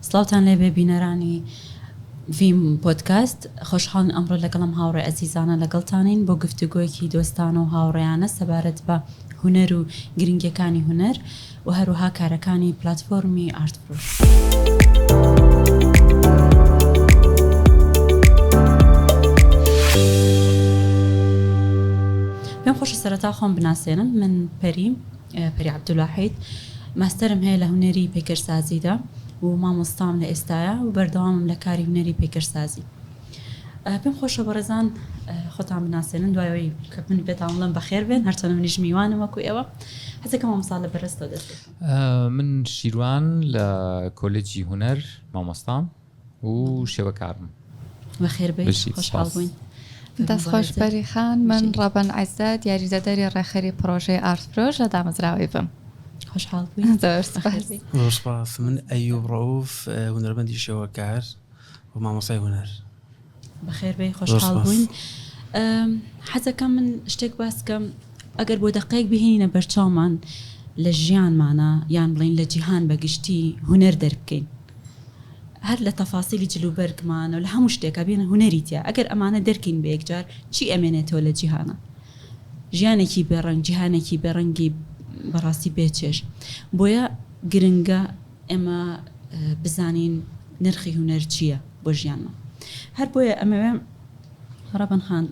سڵاوتان لێ بێ بینەرانی ویم پۆدکاست خۆشحاڵن ئەمڕۆ لەگەڵم هاوڕێ ئەزیزانە لەگەڵتانین بۆ گفتوگۆیەکی دۆستانە و هاوڕێیانە سەبارەت بە هونەر و گرنگیەکانی هونەر و هەروەها کارەکانی پلاتفۆرمی ئارتفرۆش. پێم خۆشە سەرەتا خۆم بناسێنم. من پەری عەبدوڵواحید ماستەرم هەیە لە هونەری پێکەرسازیدا و مامۆستام لە ئێستاە و بەردەوامم لە کاری هونەری پێکەرسازی. پێم خۆشە بەڕێزان خۆتان بناسێنن دوایەوەی کە من بێتاڵم بەخێر بێن هەرچەندە منیش میوانم وەکو ئێوە حەزەکەم مامۆستا لە بەرزتەوە دەست من شیروان لە کۆلێجی هونەر مامۆستام و شێوەکارم. بەخێر بێت خۆشحاڵ بووین. دەستخۆش بەریخان من ڕەبەن عەیزەت یاریدەدەری ڕێخەری پرۆژەی ئارتفرۆش لە دامەزراوی بم. خۆشحاڵ بووین. ڕۆژسپاس. من ئەیوب ڕەوف هونەرمەندی شێوەکار و مامۆستای هونەر. بەخێر بێ خۆشحاڵ بووین. حەزەکەم من شتێک باسکەم ئەگەر بۆ دەقەیەک بهێنینە بەرچاومان لە ژیانمانە یان بڵین لە جیهان بەگشتی هونەر دەربکەین هەر لە تەفاسیلی جلوبەرگمانە و لە هەموو شتێکە بێنە هونەری تیا ئەگەر ئەمانە دەرکەین بە یەکجار چی ئەمێنێتەوە لە جیهانە ژیانێکی بێڕەنگ جیهانێکی بێڕەنگی بەڕاستی بێچێش. بۆیە گرنگە ئێمە بزانین نرخی هونەر چییە بۆ ژیانمە. هەر بۆیە ئەمەوێ ڕەبەن خان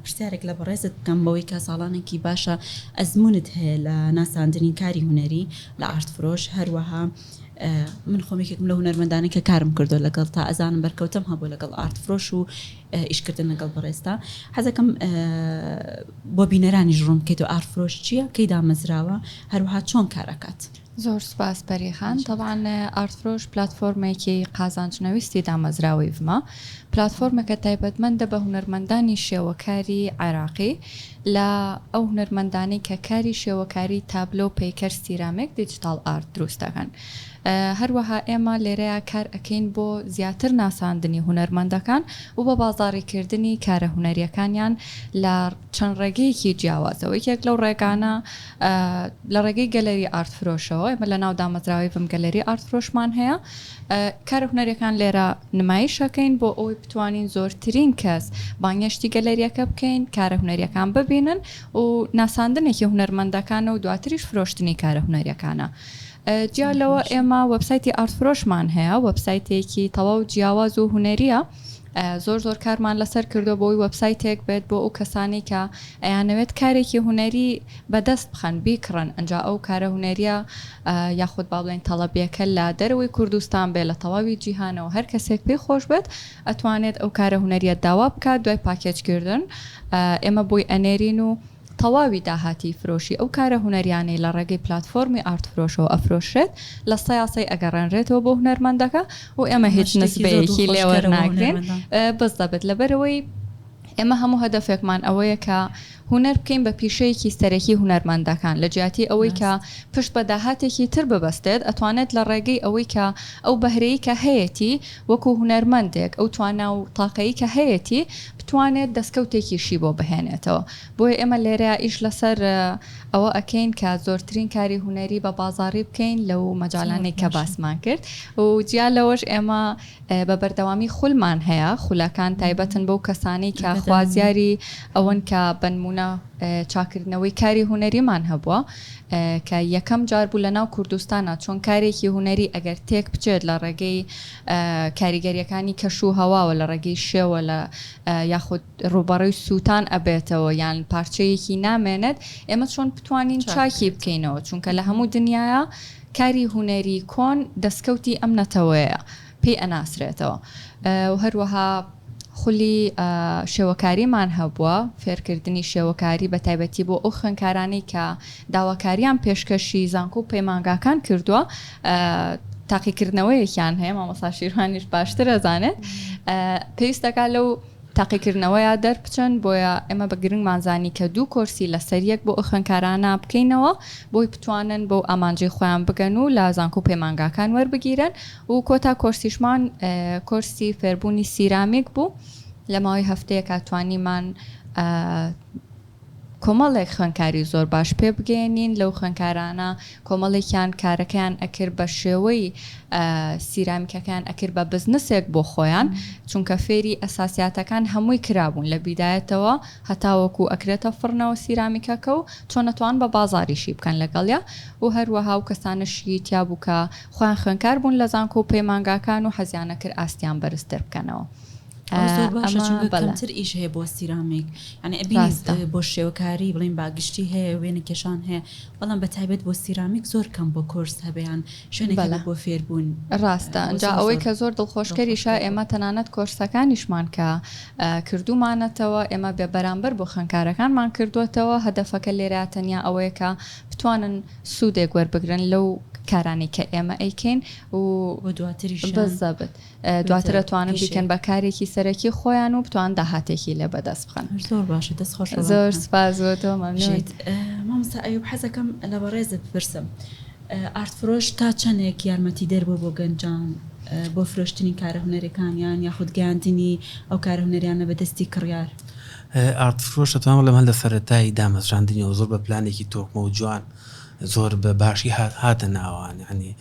پرسیارێک لە بەڕێزت بکەم بەوەی کە ساڵانێکی باشە ئەزمونت هەیە لە ناساندنی کاری هونەری لە ئارتفرۆش. هەروەها من خۆمێکێکم لە هونەرمەندانە کە کارم کردو لەگەڵ تا ئەزانم بەرکەوتم هەبوو لەگەڵ ئارتفرۆش و ئیشکردن لەگەڵ بەڕێستا. حەزەکەم بۆ بینەرانی ژڕۆم بکەیت و ئارتفرۆش چییە کەی دامەزراوە هەروەها چۆن کارەکات. زۆر سپاس بەریخان. طبعاً ئارتفرۆش پلاتفۆرمێکی قازانجنەویستی دامەزراوی بمە. پلاتفۆرمەکە تایبەتمەندە بە هونەرمەندانی شێوەکاری عێراقی لە ئەو هونەرمەندانی کە کاری شێوەکاری تابلۆ پەیکەر سیرامێک دیجیتال ئارت دروست دەکەن. هەروەها ئێمە لێرەیە کار ئەکەین بۆ زیاتر ناساندنی هونەرمەندەکان و بە بازاڕیکردنی کارە هونەریەکانیان لە چەند ڕێگەیەکی جیاوازەوە. یەک لەو ڕێگانە لە ڕێگەی گەلەری ئارتفرۆشەوە ئێمە لە ناو دامەزراوی بم گەلەری ئارتفرۆشمان هەیە. کارە هونەریەکان لێرە نمایشەکەین بۆ ئەوی بتوانین زۆرترین کەس بانگشتی گەلەریەکە بکەین کارە هونەریەکان ببینن و ناساندنێکی هونەرمەندەکانە و دواتریش فرۆشتنی کارە هونەریەکانە. جیالەوە ئێمە وەبسایتی ئارتفرۆشمان هەیە وەبسایتێکی تەواو جیاواز و هونەریە. زۆر کارمان لەسەر کردو بۆی وەبسایتێک بێت بۆ ئەو کەسانی کە ئەیانەوێت کارێکی هونەری بەدەست بخەن بیکڕن ئەنجا ئەو کارە هونەریە یاخود با بڵێن تەڵەبیەکە لە دەرەوەی کوردستان بێ لە تەواوی جیهانەوە هەر کەسێک پێی خۆش بێت ئەتوانێت ئەو کارە هونەریە داوا بکات دوای پاکێجکردن. ئێمە بۆی ئەنێرین و تەواوی داهاتی فرۆشی ئەو کارە هونەریانەی لە ڕێگەی پلاتفۆرمی ئارتفرۆشەوە ئەفرۆشرێت لە سەیاسەی ئەگەڕێنرێتەوە بۆ هونەرمەندەکە و ئێمە هیچ نسبەیەکی لێوەرناگرین بەس دەبێت لەبەرەوەی ئێمە هەموو هەدەفێکمان ئەوەیە کە هونەر بکەین بە پیشەیەکی سەرەکی هونەرمەندەکان لە جیاتی ئەوەی کە پشت بە داهاتێکی تر ببەستێت ئەتوانێت لە ڕێگەی ئەوەی کە ئەو بەهرەیە کە هەیەی وەکو هونەرمەندێک ئەو توانا و تاقەیە کە هەیەی بتوانێت دەستکەوتێکیشی بۆ بهێنێتەوە. بۆیە ئێمە لێرە ئیش لەسەر ئەوە ئەکەین کە زۆرترین کاری هونەری بە بازاڕی بکەین لەو مەجاڵانەی کە باسمان کرد و جیا لەوەش ئێمە بە بەردەوامی خولمان هەیە خولەکان تایبەتن بەو کەسانی کە خوازیاری ئەوەن کە بنمونە چاکردنەوەی کاری هونەریمان هەبووە کە یەکەم جار بوو لە ناو کوردستانە چۆن کارێکی هونەری ئەگەر تێک بچێت لە ڕێگەی کاریگەریەکانی کەش و هەواوە لە ڕێگەی شێوە لە یاخود ڕوبەڕەی سووتان ئەبێتەوە یان پارچەیەکی نامێنێت ئێمە چۆن بتوانین چاکی بکەینەوە چونکە لە هەموو دنیاە کاری هونەری کۆن دەستکەوتی ئەم نەتەوەیە پێی ئەناسرێتەوە. و هەروەها خولی شێوەکاریمان هەبووە فێرکردنی شێوەکاری بە تایبەتی بۆ ئەو خوێندکارانی کە داواکاریان پێشکەشی زانکۆ و پەیمانگاکان کردووە تاقیکردنەوەیەکیان هەیە مامۆستا شیروانیش باشتر ئەزانێت پێویستەکە لەو تاقیکردنەوەیە دەربچن بۆیە ئێمە بە گرنگمانزانی کە 2 کۆرسی لە سەریەک بۆ ئەو خوێندکارانە بکەینەوە بۆی بتوانن بۆ ئامانجی خۆیان بگەن و لە زانکۆ و پەیمانگاکان وەربگیرن و کۆتا کۆرسیشمان کۆرسی فێربوونی سیرامیک بوو لە ماوەی هەفتەیە کاتوانیمان کۆمەڵێک خوێنکاری زۆر باش پێ بگەێنین لەو خوێنکارانە کۆمەڵێکیان کارەکەیان ئەکرد بە شێوەی سیرامیکەکان ئەکرد بە بزنسێک بۆ خۆیان چونکە فێری ئەساسیاتەکان هەمووی کرابوون لە بیدایەتەوە هەتاوەکو ئەکرێتە فڕنەوە سیرامیکەکە و چۆن نەتوان بە بازاریشی بکەن لەگەڵیا و هەروەها و کەسانشی تیابوو کە خۆیان خوێنکار بوون لە زانکۆ و پەیمانگاکان و حەزیانە کرد ئاستیان بەرزتر بکەنەوە. زۆر باشە چونکە کەمتر ئیش هەیە بۆ سیرامیک یعنی ئەبینیت بۆ شێوەکاری بڵین باگشتی هەیە وێنە کێشان هەیە بەڵام بە تایبەت بۆ سیرامیک زۆر کەم بۆ کۆرس هەبیان شوێنێک بۆ فێربوون ڕاستە ئەنجا ئەوەی کە زۆر دڵخۆشکەریشە ئێمە تەنانەت کۆرسەکانیشمان کە کردومانەتەوە ئێمە بێ بەرامبەر بۆ خوێنکارەکانمان کردوێتەوە هەدەفەکە لێرە تەنیا ئەوەیە کە بتوانن سوودێک وەربگرن لەو کارانی کە ئێمە ئەیکەین و دواتریش بزەبت دواترە توانن بیکەن بە کارێکی سەرەکی خۆیان و بتوان داهاتێکی لێ بەدەست بخەن. زۆر باشە دەستخۆش زۆر سپاسۆتەوە مەمنونیت. مامۆستا ئەیوب حەزەکەم لە بەڕێزت بپرسم ئارتفرۆش تا چەندێک یارمەتی دەربوو بۆ گەنجان بۆ فرۆشتنی کارە هونەرەکانیان یاخود گەیاندنی ئەو کارە هونەریانە بەدەستی کڕیار ئارتفرۆش دەتوانم لەم هەل لە سەرەتایی دامەزراندنیەوە زۆر بە پلانێکی تۆکمە و جوان زۆر بە باشی هاتە ناوان ینی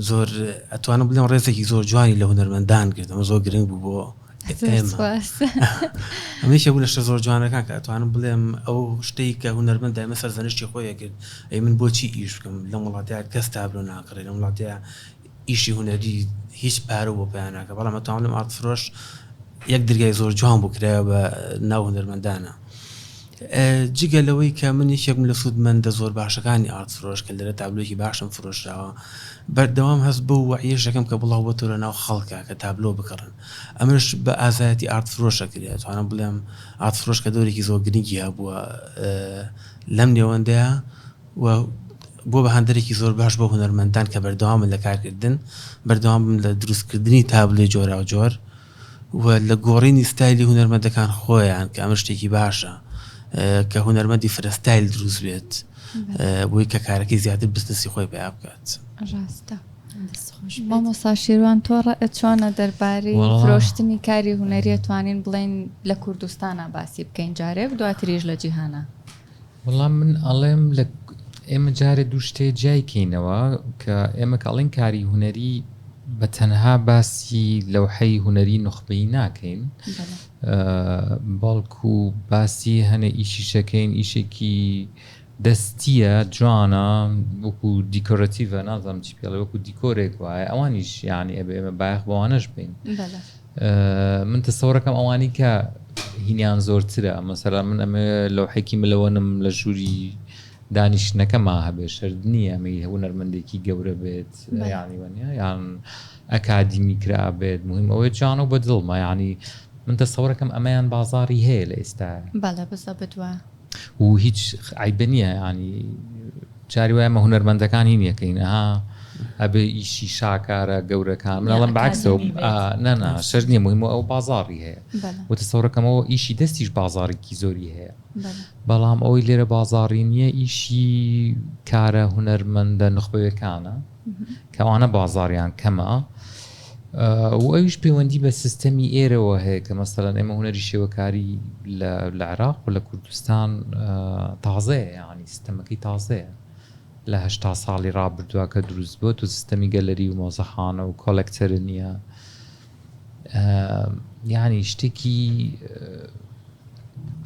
زۆر ئەتوانم بڵێم ڕێزێکی زۆر جوانی لە هونەرمەندان کرد ئەمە زۆر گرنگ بوو بۆ ئەمەیە بوو لە شتە زۆر جوانەکان کە ئەتوانم بڵێم ئەو شتەی کە هونەرمەند دایمە سەرزانشتی خۆیە کرد ئەی من بۆچی ئیش بکەم لە وڵاتیان کەس تابلۆ ناکڕێت لە وڵاتیان ئیشی هونەری هیچ پارە بۆ پێیانناکە بەڵام ئەتوانم لەم ئارتفرۆش یەک دەرگای زۆر جوان بوو کرایە بە ناو هونەرمەندانە جگە لەوەی کە من یەکێکم لە سوودمەندە زۆر باشەکانی ئارتفرۆش کە لەرە تابلۆیەکی باشم فرۆشراوە بەردەوام هەست بۆ وعیەشەکەم کە بڵاو بۆ تۆ لە ناو خەڵکە کە تابلۆ بکڕن ئەمەش بە ئازایەتی ئارتفرۆشە کرێت توانم بڵێم ئارتفرۆش کە دۆرێکی زۆر گرنگی هەبووە لەم نێوەندەیە و بۆ بە هەندێکی زۆر باش بۆ هونەرمەندان کە بەردەوامن لە کارکردن بەردەوام لە دروستکردنی تابلۆی جۆرا و جۆر و لە گۆڕینی ستایلی هونەرمەندەکان خۆیان کە ئەمە شتێکی باشە کە هونەرمەندی فرەستایل دروست بێت بۆی کە کارەکەی زیاتر بزنسی خۆی پێیا بکات. ڕاستە مامۆستا شیروان تۆ چۆنە دەربارەی فرۆشتنی کاری هونەریە توانین بڵێن لە کوردستانە باسی بکەین جارێک دواتریش لە جیهانە؟ وەڵام من ئەڵێم لە ئێمە جارێ دوو شتێ جایکەینەوە کە ئێمە کاڵین کاری هونەری بە تەنها باسی لەوحەی هونەری نخبەی ناکەین بەڵکو باسی هەنە ئیشیشەکەین ئیشێکی دەستیە جوانە وەکو دیکۆرەتیڤە نازانم چی پێڵێ وەکو دیکۆرێک وایە ئەوانیش یعنی ئەبێ ئێمە بایەخ بەوانەش بین من تەسەوڕەکەم ئەوانی کە هینیان زۆرترە مەسەلا من ئەمە لەوحەیەکی ملەوەنم لە ژووری دانیشتنەکەما هەبێ شەرت نییە ئەمەی هونەرمەندێکی گەورە بێت یانی وەنیا یان ئەکادیمی کرا بێت مهم ئەوەی جوانە و بە دڵمە یعنی من تەسەوڕەکەم ئەمەیان بازاری هەیە لە ئێستا بەڵێ بەسە بتوە و هیچ عیبە نییە ینی جاری وایە ئەمە هونەرمەندەکان هینیەکەین ها ئەبێ ئیشی شاکارە گەورەکان منەڵم بەعکسەوە نەنا شەر نییە مهمە ئەو بازاری هەیە و تەسەوڕەکەمەوە ئیشی دەستیش بازارێکی زۆری هەیە بەڵام ئەوەی لێرە بازاری نییە ئیشی کارە هونەرمەندە نخبەوەکانە کەوانە بازاریان کەمە و ئەویش پەیوەندی بە سیستەمی ئێرەوە هەیە کە مەسەلەن ئێمە هونەری شێوەکاری لە عێراق و لە کوردستان تازەیە یعنی سیستەمەکەی تازەیە لە 80 ساڵی ڕابردووە کە دروست بووە و سیستەمی گەلەری و مۆزەخانە و کۆلەکتەرە نییە یعنی شتێکی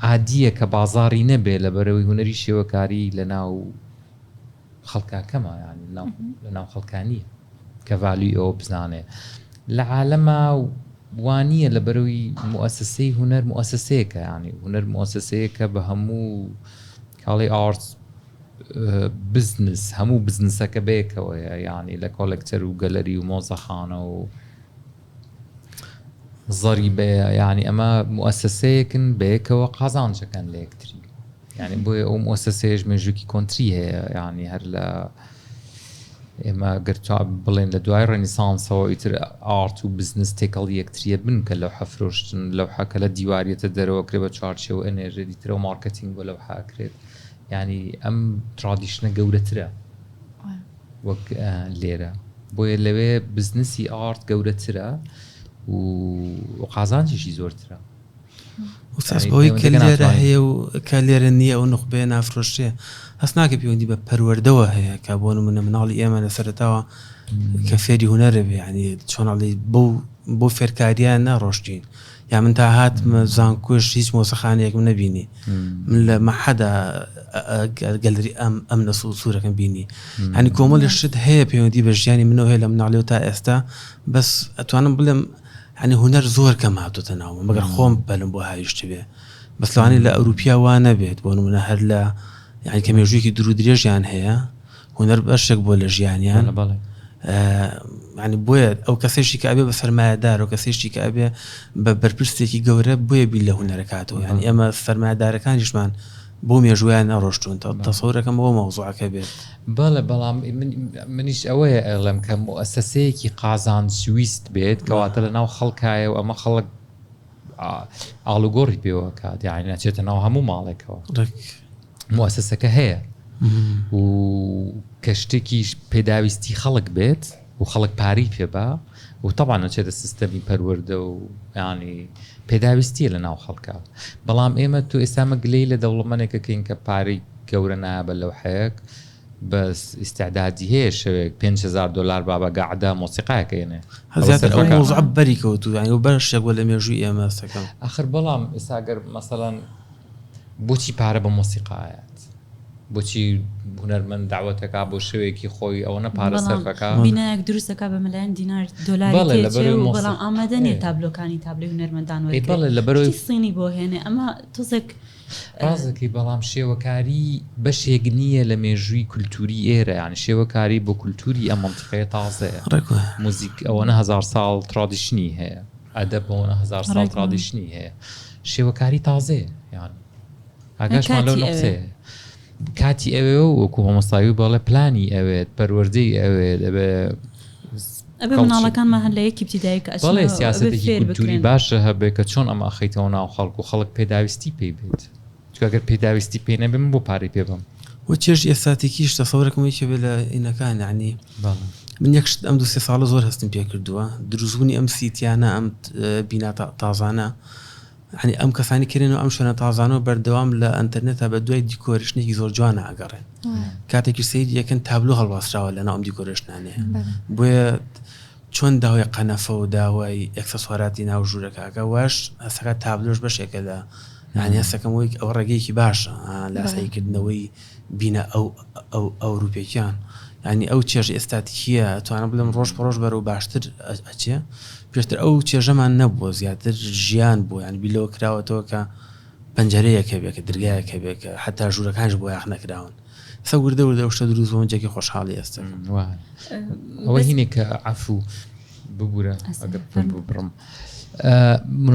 عادیە کە بازاری نەبێ لە بەرەوەی هونەری شێوەکاری لە ناو خەڵکاکەمە ینی لە ناو خەڵکانیە کە ڤالیوی ئەوە بزانێ لە عالەما وانییە لە بەرەوەی موسسەی هونەر موسسەیەکە ینی هونەر موسسەیەکە بە هەموو کاڵی ئارت بزنس هەموو بزنسەکە بێکەوەیە یعنی لە کۆلەکتەر و گەلەری و مۆزەخانە و زەریبەیە یعنی ئەمە موسسەیەکن بەیەکەوە قازانجەکەن لە یەکتری یعنی بۆیە ئەو موسسەیەش مێژووکی کۆنتری هەیە یعنی هەر لە ئێمە گەرچا بڵێن لە دوای ڕێنیسانسەوە ئیتر ئارت و بزنس تێکەڵ یەکتریە بن کە لەوحە فرۆشتن لەوحەکە لە دیواریەتە دەرەوە کرێ بە چوارچێوە ئەنێژە دیترە و مارکەتینگ بۆ لەوحە ئەکرێت ینی ئەم ترادیشنە گەورەترە وەک لێرە بۆیە لەوێ بزنسی ئارت گەورەترە و قازانجیشی زۆرترە وساس بەوەی کە لێرە هەیە و کە لێرە نییە ئەو نخبێ نافرۆشتێ هەست ناکە پەیوەندی بە پەروەردەوە هەیە کە بۆ نمونە مناڵی ئێمە لە سەرەتاوە کە فێری هونەرە بێ ینی چۆناڵی بۆ فێرکاریان ناڕۆشتین یا من تا هاتمە زانکۆش هیچ مۆسەخانەیەکم نەبینی من لە مەحەدا گەلری ئەم نەسوو سوورەکەم بینی هەنی کۆمەڵی شت هەیە پەیوەندی بە ژیانی منەوە هەیە لە مناڵێەوە تا ئێستا بەس ئەتوانم بڵێم هەنی هونەر زۆر کەم هاتوتە ناومە مەگەر خۆم بەلم بۆ هاویشت بێ بەس لەوانی لە ئەوروپیا وا نەبێت بۆ نمونە هەر لە یعنی کە مێژوویەکی دوور و درێژیان هەیە هونەر بەشێک بۆ لە ژیانیان ینی بۆیە ئەو کەسێکی کە ئەبێ بە سەرمایهدار و کەسێکی کە ئەبێ بە بەرپرسێکی گەورە بۆیە بی لە هونەرەکاتەوە ینی ئێمە سەرمایهدارەکانیشمان بۆ مێژویان نەڕۆشتون تەسەورەکەم بۆ مەوزوعەکە بێت بەڵێ بەڵام منیش ئەوەیە ئەڵێم کە مؤسسەیەکی قازان سویست بێت کەواتە لە ناو خەڵکایە و ئەمە خەڵک ئاڵوگۆڕی پێوە کات یعنی ناچێتە ناو هەموو ماڵێکەوە مؤسسەکە هەیە و کە شتێکی پێداویستی خەڵک بێت و خەڵک پاری پێبا و طبعا نەچێتە سیستەمی پەروەردە و ینی پێداویستیە لە ناو خەڵکە بەڵام ئێمە تو ئێستامە گلەی لە دەوڵەمەنێکەکەین کە پارەی گەورە نابە لەو حەیەک بەس ئیستعدادی هەیە شەوێک $5,000 بابە گەعدا مۆسیقایەکەێنێ زیاتر ئەو مۆزوع بەری کەوتو ینی و بەشێک بۆ لە مێژووی ئێمە ئەستەکەم ئاخر بەڵام ئێستاگەر مەسەڵەن بۆچی پارە بە مۆسیقایەت بۆچی هونەرمەند داوەتەکە بۆ شوێکی خۆی ئەوەنە پارە سەرفەکە بینایەک دروستەکە بە مەلایەن دینار دۆلاری بەڵام ئامادەنێ تابلۆکانی تابلۆی هونەرمەندان وەرگێ سینی بۆ هێنێ ئەمە تۆزێک ڕازێکی بەڵام شێوەکاری بەشێک نییە لە مێژووی کولتوری ئێرە یعنی شێوەکاری بۆ کولتوری ئەم منتیقەیە تازەیە موزیک ئەوەنە 1000 ساڵ ترادیشنی هەیە ئەدەب ئەوەنە 1000 ساڵ ترادیشنی هەیە شێوەکاری تازەیە یان ئاگاشمان لەو نقطەیە کاتی ئەوێ وەکو هۆمەساوی بەڵێ پلانی ئەوێت پەروەردەی ئەوێت ئەبێ مناڵەکانمان هەر لە یەکی ابتیدایی کە بەڵێ سیاسەتێکی کولتوری باشە هەبێت کە چۆن ئەمە ئەخەیتەوە ناو خەڵک و خەڵک پێداویستی پێی بێت چکەگەر پێداویستی پێ نەبێ من بۆ پارەی پێ بم و چێژ ئێستاتێکیش تەسەوڕێکم وەیەکێ بێ لە ئینەکان یعنی من یەک شت ئەم 2-3 ساڵە زۆر هەستم پێ کردووە دروستبوونی ئەم سیتیانە ئەم بینا تازانە ینی ئەم کەسانی کردن و ئەم شوێنە تازانەوە بەردەوام لە ئەنتەرنێتە بە دوای دیکۆرشنێکی زۆر جوانە ئەگەڕێن کاتێکی سەیری یەکەن تابلو هەڵواسراوە لە ناو ئەم دیکۆرشنانەیە بۆیە چۆن داوای قەنەفە و داوای ئەکسەسواراتی ناو ژوورەکەکە واش هەستەکە تابلۆش بەشێکە لە ینی هەستەکەم وەی ئەو ڕێگەیەکی باشە لە سەیکردنەوەی بینە ئەو ئەوروپێکیان ینی ئەو چێژ ئێستاتیکیە توانە بڵێم ڕۆژ بە ڕۆژ بەرەو باشتر ئەچێ پێشتر ئەو چێژەمان نەبووە زیاتر ژیان بوو یان بیلەوە کراوەتەوە کە پەنجەرەیەکە بێ کە درگایەکە بێ کە حتا ژوورەکانش بۆ یاخ نەکراون سە وردە وردە شتە دروست بوون جێکی خۆشحاڵی ئێستا ئەوە هینێک کە عەفو ببوورە ئەگەر بڕم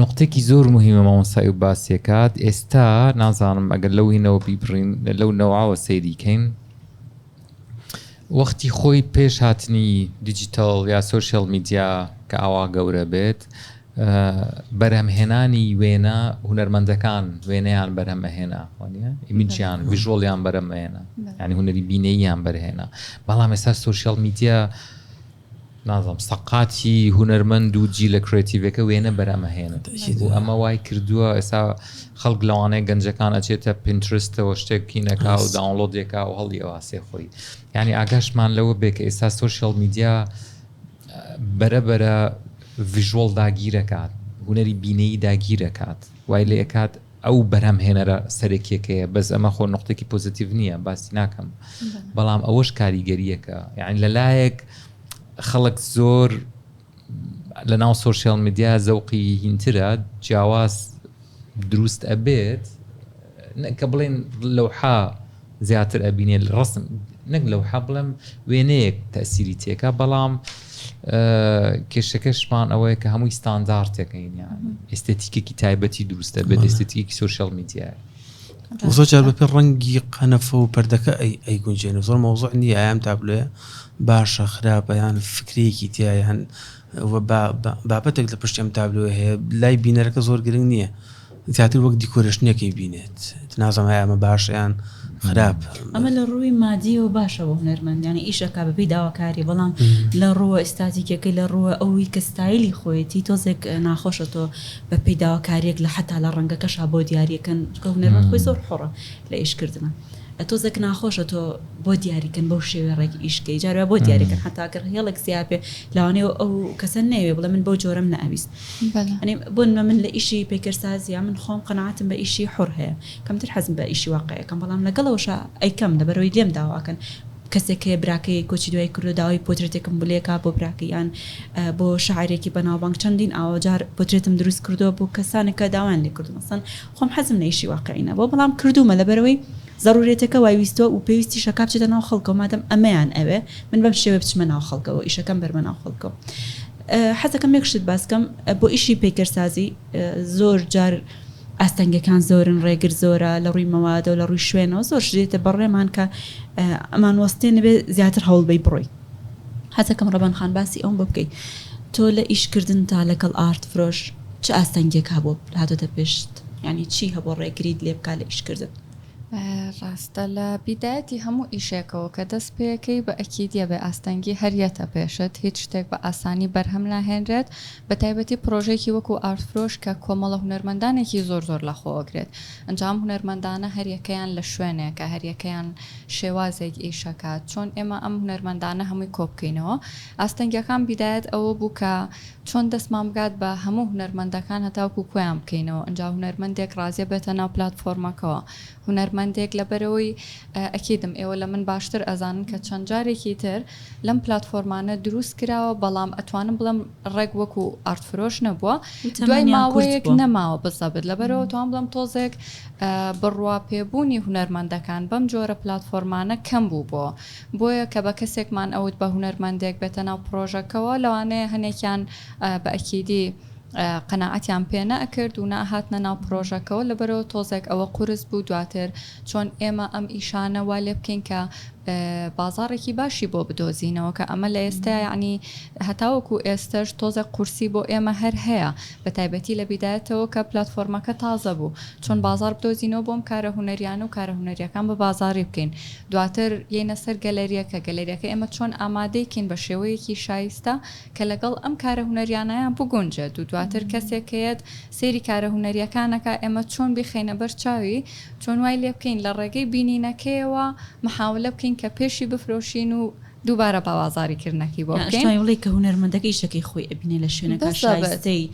نقطێکی زۆر مهمە مامۆستای و باسیەکات ئێستا نازانم ئەگەر لەو هینەوە بیبڕین لەو نەوعاوە سەیریکەین وەختی خۆی پێش هاتنی دیجیتال یا سوشیال میدیا کە ئاوا گەورە بێت بەرهەمهێنانی وێنە هونەرمەندەکان وێنەیان بەرهەمەهێنا ئیمیجیان ڤیژوەڵیان بەرهەمەهێنا ینی هونەری بینەییان بەرهێنا بەڵام ئێستا سوشیال میدیا نازانم سەقاتی هونەرمەند و جی لە کرێتیڤەکە وێنە بەرهەمەهێنن و ئەمە وای کردووە ئێستا خەڵک لەوانەیە گەنجەکان ئەچێتە پینترستەوە شتێکینەکە و داونلۆدێکا و هەڵی ئەواسێ خۆی یعنی ئاگاشمان لەوە بێ کە ئێستا سوشیال میدیا بەرەبەرە ڤیژوەڵ داگیرەکات هونەری بینەیی داگیرەکات وای لێ ئەکات ئەو بەرهەمهێنەرە سەرێکیەکەیە بەس ئەمە خۆ نقطێکی پۆزیتیڤ نییە باسی ناکەم بەڵام ئەوەش کاریگەریەکە یعنی لەلایەک خەڵک زۆر لە ناو سوشیال میدیا زەوقی هینترە جیاواز دروست ئەبێت کە بڵێن لەوحا زیاتر ئەبینێ ڕسم نەک لەوحا بڵێم وێنەیەک تەسیری تێکە بەڵام کێشەکەشمان ئەوەیە کە هەمووی ستانداردەکەین یعنی ئێستێتیکێکی تایبەتی دروستە بێت ئێستێتیکێکی سوشیال میدیایە زۆر جار بەپێ ڕەنگی قەنەفە و پەردەکە ئەیگونجێنە زۆر مەوزوع نییە ئەم تابلۆیە باشە خراپە یان فکرێکی تایان بابەتێک لە پشتی ئەم تابلۆ هەیە لای بینەرەکە زۆر گرنگ نییە زیاتر وەک دیکۆرشنێکی بینێت نازانم ئەمە باشیان خراپ ئەمە لە ڕووی مادی و باشە بۆ هونەرمەند ینی ئیشەکە بەبێ داواکاری بەڵام لە ڕووە ئستاتیکەکەی لە ڕووە ئەوی کە ستایلی خۆیەتی تۆزێک ناخۆشە تۆ بە پێی داواکاریەک لە حتا لە ڕەنگەکەشا بۆ دیارریەکەن کە هونەرمەند خۆی زۆر حڕە لە ئیشکردنە تۆزێک ناخۆشە تۆ بۆ دیاریکەن بەو شێوێ ڕێکی ئیشکەی جارە بۆ دیاریکەن حتاکە هێڵێک زیابێ لاوانەیە ئەو کەسە نەوێ بڵێ من بۆ جۆرەم نەویست بۆنمە من لە ئیشی پێکردسازیە من خۆم قەناعەتم بە ئیشی حڕ هەیە کەمتر حەزم بە ئیشی واقعەکەم بەڵام لەگەڵەوەشە ئەیکەم لەبەرەوەی لێم داواکەن کەسێک هەیە براکەی کۆچی دوای کردو داوای پۆترێتێکم بلێکا بۆ براکەیان بۆ شاعرێکی بەناوبانگ چەندین ئاوەجار پۆترێتم دروست کردو بۆ کەسانێکە داوان لێ کردو مەسەن خۆم حەزم نەیشی واقعینە بۆ بەڵام کردومە لەبەرەوەی ضرورێتەکە وای ویستۆ و پێویستی شەکا بچێتە ناو خەڵکەوە مادەم ئەمەیان ئەوێ من بەم شێوە بچمە ناو خەڵکەوە ئیشەکەم بەرمە ناو خەڵکەوە حەزەکەم یەکشت باسکەم بۆ ئیشی پێکردسازی زۆر جار ئاستەنگەکان زۆرن ڕێگر زۆرە لە ڕووی مەوادە و لە ڕووی شوێنەوە زۆر شدێتە بەڕێمان کە ئەمان وەستێنە بێ زیاتر هەوڵبەی بڕۆی حەزەکەم ڕەبان خان باسی ئەوم بۆ بکەیت تۆ لە ئیشکردن تا لەگەڵ ئارت فرۆش چه ئاستەنگێک هەبوو هاتۆتە پێشت ینی چی هەبوو ڕێگریت لێ بکات لە ئیشکردن ڕاستە لە بیدایەتی هەموو ئیشێکەوە کە دەست پێەکەی بە ئەکیدیە بێ ئاستەنگی هەریەتە پێشت هیچ شتێک بە ئاسانی بەرهەم ناهێنرێت بە تایبەتی پرۆژێکی وەکو ئارتفرۆش کە کۆمەڵە هونەرمەندانێکی زۆر لە خۆگرێت ئەنجام هونەرمەندانە هەریەکەیان لە شوێنێکە هەریەکەیان شێوازێک ئیشەکات چۆن ئێمە ئەم هونەرمەندانە هەمووی کۆبکەینەوە ئاستەنگەکان بیدایەت ئەوە بوو کە چۆن دەستمان بگات بە هەموو هونەرمەندەکان هەتاوکو کۆیان بکەینەوە ئەنجا هونەرمەندێک ڕازیە بێتە ناو پلاتفۆرمەکەەوە هونەرمەندێک لەبەرەوەی ئەکیدم ئێوە لە من باشتر ئەزانن کە چەند جارێکی تر لەم پلاتفۆرمانە دروست کراوە بەڵام ئەتوانم بڵم ڕێک وەکو ئارتفرۆش نەبووە دوای ماوەیەک نەماوە بزەبت لەبەرەوە توان بڵم تۆزێک بڕوا پێبوونی هونەرمەندەکان بەم جۆرە پلاتفۆرمانە کەم بوو بۆیە کە بە کەسێکمان ئەوت بە هونەرمەندێک بێتە ناو پرۆژەکەەوە لەوانەیە هەنێکیان بە ئەکیدی قەناعەتیان پێ نەکرد و ناهاتنە ناو پرۆژەکەەوە لەبەرەوە تۆزێک ئەوە قورس بوو دواتر چۆن ئێمە ئەم ئیشانە وا لێ بکەین کە بازارێکی باشی بۆ بدۆزینەوە کە ئەمە لە ئێستا یعنی هەتاوەکو ئێستش تۆزە قورسی بۆ ئێمە هەر هەیە بە تایبەتی لە بیدایەتەوە کە پلاتفۆرمەکە تازە بوو چۆن بازار بدۆزینەوە بۆم کارە هونەریان و کارە هونەریەکان بە بازاری بکەین دواتر یەنە سەر گەلەریەکە گەلەریەکە ئێمە چۆن ئامادەیکەین بە شێوەیەکی شایستە کە لەگەڵ ئەم کارە هونەریانیان بگونجێت و دواتر کەسێکەیەت سێری کارە هونەریەکانەکە ئێمە چۆن بخینە بەرچاوی چۆن وای لێ بکەین لە ڕێگەی بینینەکەیەوە محاولە بکەین کە پێشی بفرۆشین و دووبارە باوازاریکردنەکەی بۆ بکەین کە هونەرمەندەکەی شەکەی خۆی ئەبینێ لە شوێنەکە شایستەی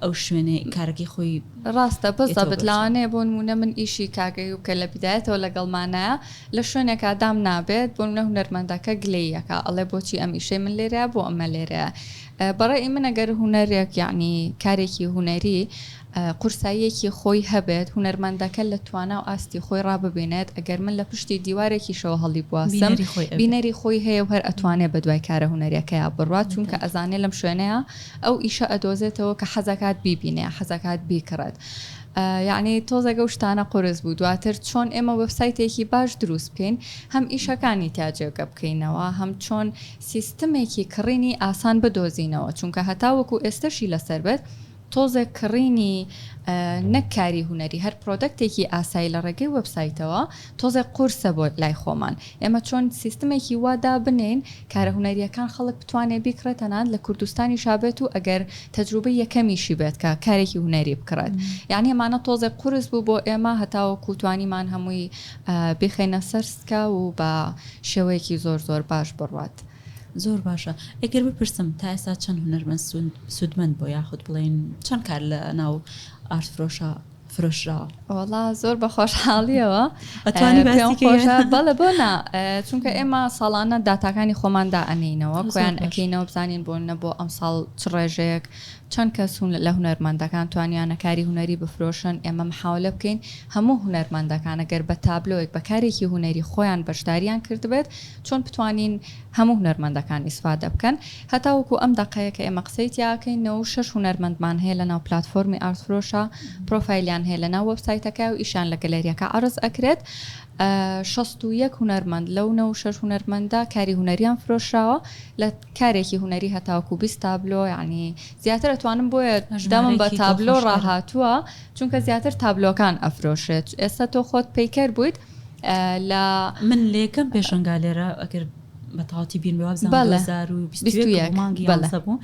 ئەو شوێنێ کارەکەی خۆی ڕاستە بەزەبت لەوانەیە بۆ نمونە من ئیشی کاگەی و کە لە بیدایەتەوە لەگەڵمانایە لە شوێنێکا دام نابێت بۆ منە هونەرمەندەکە گلەیەکە ئەڵێ بۆچی ئەم ئیشەی من لێرە بۆ ئەمە لێرە بەڕێی من ئەگەر هونەرێک یعنی کارێکی هونەری قورساییەکی خۆی هەبێت هونەرمەندەکە لە توانە و ئاستی خۆی ڕاببێنێت ئەگەر من لە پشتی دیوارێکی شەوە هەڵی بواسم بینەری خۆی هەیە و هەر ئەتوانێت بە دوای کارە هونەریەکەیە بڕات چونکە ئەزانێت لەم شوێنەیە ئەو ئیشە ئەدۆزێتەوە کە حەزەکات بیبینێ حەزەکات بیکڕێت یعنی تۆزەگە و شتانە قرس بوو دواتر چۆن ئێمە وەبسایتێکی باش دروست بکەین هەم ئیشەکانی تاجێگە بکەینەوە هەم چۆن سیستمێکی کڕینی ئاسان بدۆزینەوە چونکە هەتاوەکو ئێستەشی لەسەر بێت تۆزێک کڕینی نەکاری هونەری هەر پرۆدەکتێکی ئاسایی لە ڕێگەی وەبسایتەوە تۆزێک قورسە بۆ لای خۆمان ئێمە چۆن سیستمێکی وادا بنین کارە هونەریەکان خەڵک بتوانێت بیکڕێتەنان لە کوردستانی شابێت و ئەگەر تەجروبە یەکەمیشی بێت کە کارێکی هونەری بکڕێت یعنی ئەمانە تۆزێک قورس بوو بۆ ئێمە هەتاوە کوتوانیمان هەمووی بخینە سەرسکە و بە شێوەیەکی زۆر باش بڕوات زۆر باشە ئەگەر بپرسم تا ئێستا چەند هونەرمەند سوودمەند بۆ یاخود بڵێن چەند کار لە ناو ئارتفرۆشە فرۆشراوە وەڵا زۆر بە خۆشحاڵیەوە بەڵێ بۆنا چونکە ئێمە ساڵانە داتاکانی خۆماندا ئەنینەوە کۆیان ئەەکەینەوە بزانین بۆ نەبوو ئەم ساڵ چ ڕێژەیەک چەند کەس لە هونەرمەندەکان توانیانە کاری هونەری بفرۆشن ئێمە محاولە بکەین هەموو هونەرمەندەکان ئەگەر بە تابلۆیەک بە کارێکی هونەری خۆیان بەشداریان کردبێت چۆن بتوانین هەموو هونەرمەندەکان ئیسفادە بکەن هەتاوەکو ئەم دقەیە کە ئێمە قسەی تیاکەینەوە 6 هونەرمەندمان هەیە لە ناو پلاتفۆرمی ئارتفرۆشە پرۆفایلیان هەیە لە ناو وەبسایتەکە و ئیشان لە گەلەریەکە عرض ئەکرێت 61 هونەرمەند لەو 96 هونەرمەندە کاری هونەریان فرۆشراوە لە کارێکی هونەری هەتاوکو 20 تابلۆ یعنی زیاتر ئەتوانم بۆیە دەمم بە تابلۆ ڕاهاتووە چونکە زیاتر تابلۆکان ئەفرۆشێت ئێستا تۆ خۆت پیکەر بوویت لە من لێکم پێشنگا لێرە ئەگەر بەتاڵی بین بێوابزان مانگی بوو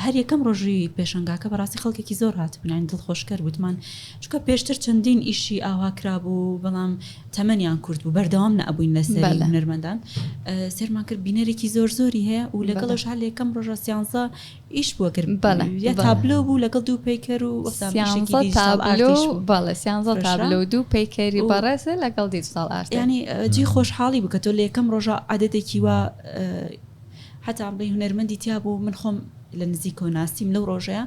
هەر یەکەم ڕۆژی پێشنگاکە بەڕاستی خەڵکێکی زۆر هاتبنین دڵخۆشکەر بوتمان چکە پێشتر چەندین ئیشی ئاواکرا بوو بەڵام تەمەنیان کورت بوو بەردەوام نەبووین لەسەر هونەرمەندان سێرمان کرد بینەرێکی زۆر زۆری هەیە و لەگەڵش هەر یەکەم ڕۆژە سیانزە ئیش بووە کرد یا تابلۆ بوو لەگەڵ دوو پیکەر و سیانزە تابلۆ دوو پیکەری بەڕێزە لەگەڵ دیجیتال ئارت ینی جی خۆشحاڵی بکە تۆ لە یەکەم ڕۆژە عادەتێکی وە حتا بڵێ هونەرمەندی تیا بوو من خۆم لە نزیک و ناسیم لەو ڕۆژەیە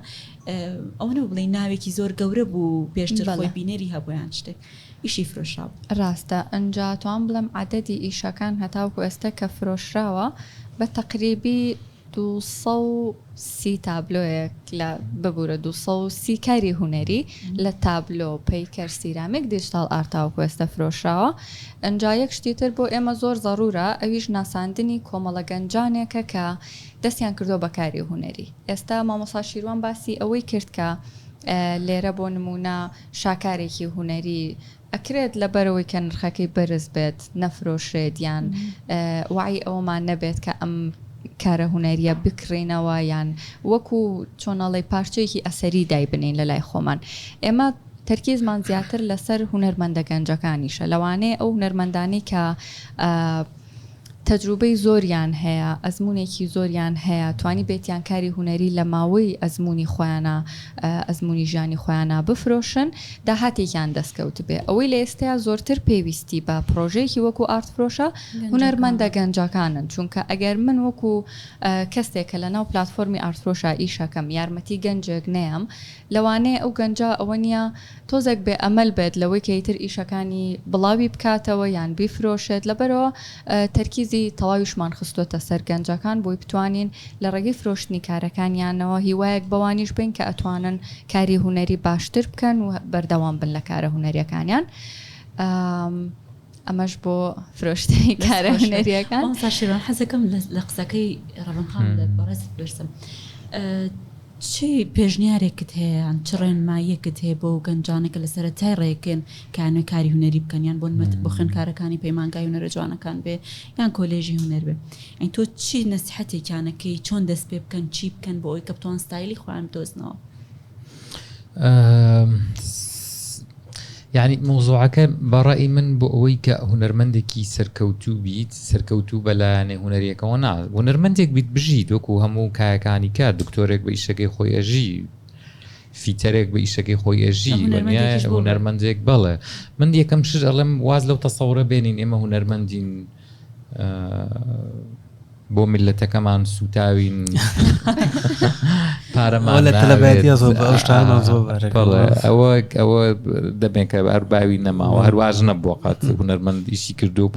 ئەوە بڵێ ناوێکی زۆر گەورە بوو پێشتر خۆی بینەری هەبوویان شتێک ئیشی فرۆشراوە ڕاستە ئەنجا توان بڵم عادەتی ئیشەکان هەتاوکو ئێستا کە فرۆشراوە بە تەقریبی 230 تابلۆیەک لە ببوورە 230 کاری هوەری لە تابلۆ پیکەر سیرامێک دیجیتال ئارتاوکو ئێستا فرۆشراوە ئەنجا یەک شتیتر بۆ ئێمە زۆر زەڕورە ئەویش ناساندنی کۆمەڵە گەنجانێکە کە دەستیان کردو بە کاری هوەری ئێستا مامۆستا شیروان باسی ئەوەی کرد کە لێرە بۆ نمونە شاکارێکی هوەری ئەکرێت لەبەرەوەی کە نرخەکەی بەرز بێت نەفرۆشێت یان وعی ئەومان نەبێت کە ئەم کارە هوەریە بکڕینەوە یان وەکو چۆنەڵی پارچەیەکی ئەسەری دای بنین لە لای خۆمان ئێمە تەرکیزمان زیاتر لەسەر هونەرمەندە گەنجەکانیشە لەوانەیە ئەو هونەرمەندانی کە تەجروبەی زۆریان هەیە ئەزمونێکی زۆریان هەیە توانی بێتیان کاری هوەری لە ماوەی ئەزمموی خۆیانە ئەزمموی ژانی خۆیانە بفرۆشن داهاتێکیان دەستکەوت بێ ئەوەی لە ئێستایا زۆرتر پێویستی بە پرۆژەیەکی وەکو ئارتفرۆشە هونەرمەندە گەنجەکانن چونکە ئەگەر من وەکو کەسێکە لە ناو پلتفۆرمی ئارتفرۆشە ئیشەکەم یارمەتی گەنجێک نەیەم لەوانەیە ئەو گەنجە ئەوە نییە تۆزێک بێ ئەمەل بێت لەوەی کەیتر ئیشەکانی بڵاوی بکاتەوە یان بیفرۆشێت لەبەرەوە تەرکیزی تەواویشمان خستۆتە سەر گەنجەکان بۆی بتوانین لە ڕێگەی فرۆشتنی کارەکانیانەوە هیوایەک بەوانیش بین کە ئەتوانن کاری هوەری باشتر بکەن و بەردەوام بن لە کارە هوەریەکانیان ئەمەش بۆ فرۆشتنی کارە هوەریەکان شیروان حەزەکەم لە قسەکەی ڕەبنخان بەڕێزت برسم چی پێشنیارێکت هەیە چ ڕێنماییەکت هەیە بۆ گەنجانێکە لە سەرەتای ڕێکن کانوێ کاری هوەری بکەن یان بۆ خوێندکارەکانی پەیمانگای هوەرە جوانەکان بێ یان کۆلێژی هوەر بێ ئەین تۆ چی نەسیحەتێکیانەکەی چۆن دەست پێ بکەن چی بکەن بۆ ئەوی کە بتوان ستایلی خۆیان بدۆزنەوە یعنی مۆزوعەکە بەڕای من بۆ ئەوەی کە هونەرمەندێکی سەرکەوتوو بیت سەرکەوتوو بەلایەنێ هوەریەکەەوە نا هونەرمەندێک بیت بژیت وەکو هەموو کایەکانی کە دکتۆرێک بە ئیشەکەی خۆی ئەژی فیتەرێک بە ئیشەکەی خۆی ئەژی هونەرمەندێک بەڵێ من یەکەم شر ئەڵێم واز لەو تەسەوڕە بێنین ئێمە هونەرمەندین بۆ میلەتەکەمان سوتاوین پارەمان ئەوە دەبێن کە ئەرباوی نەماوە هەرواژ نەبووە قەت هونەرمەند ئیشی کردو و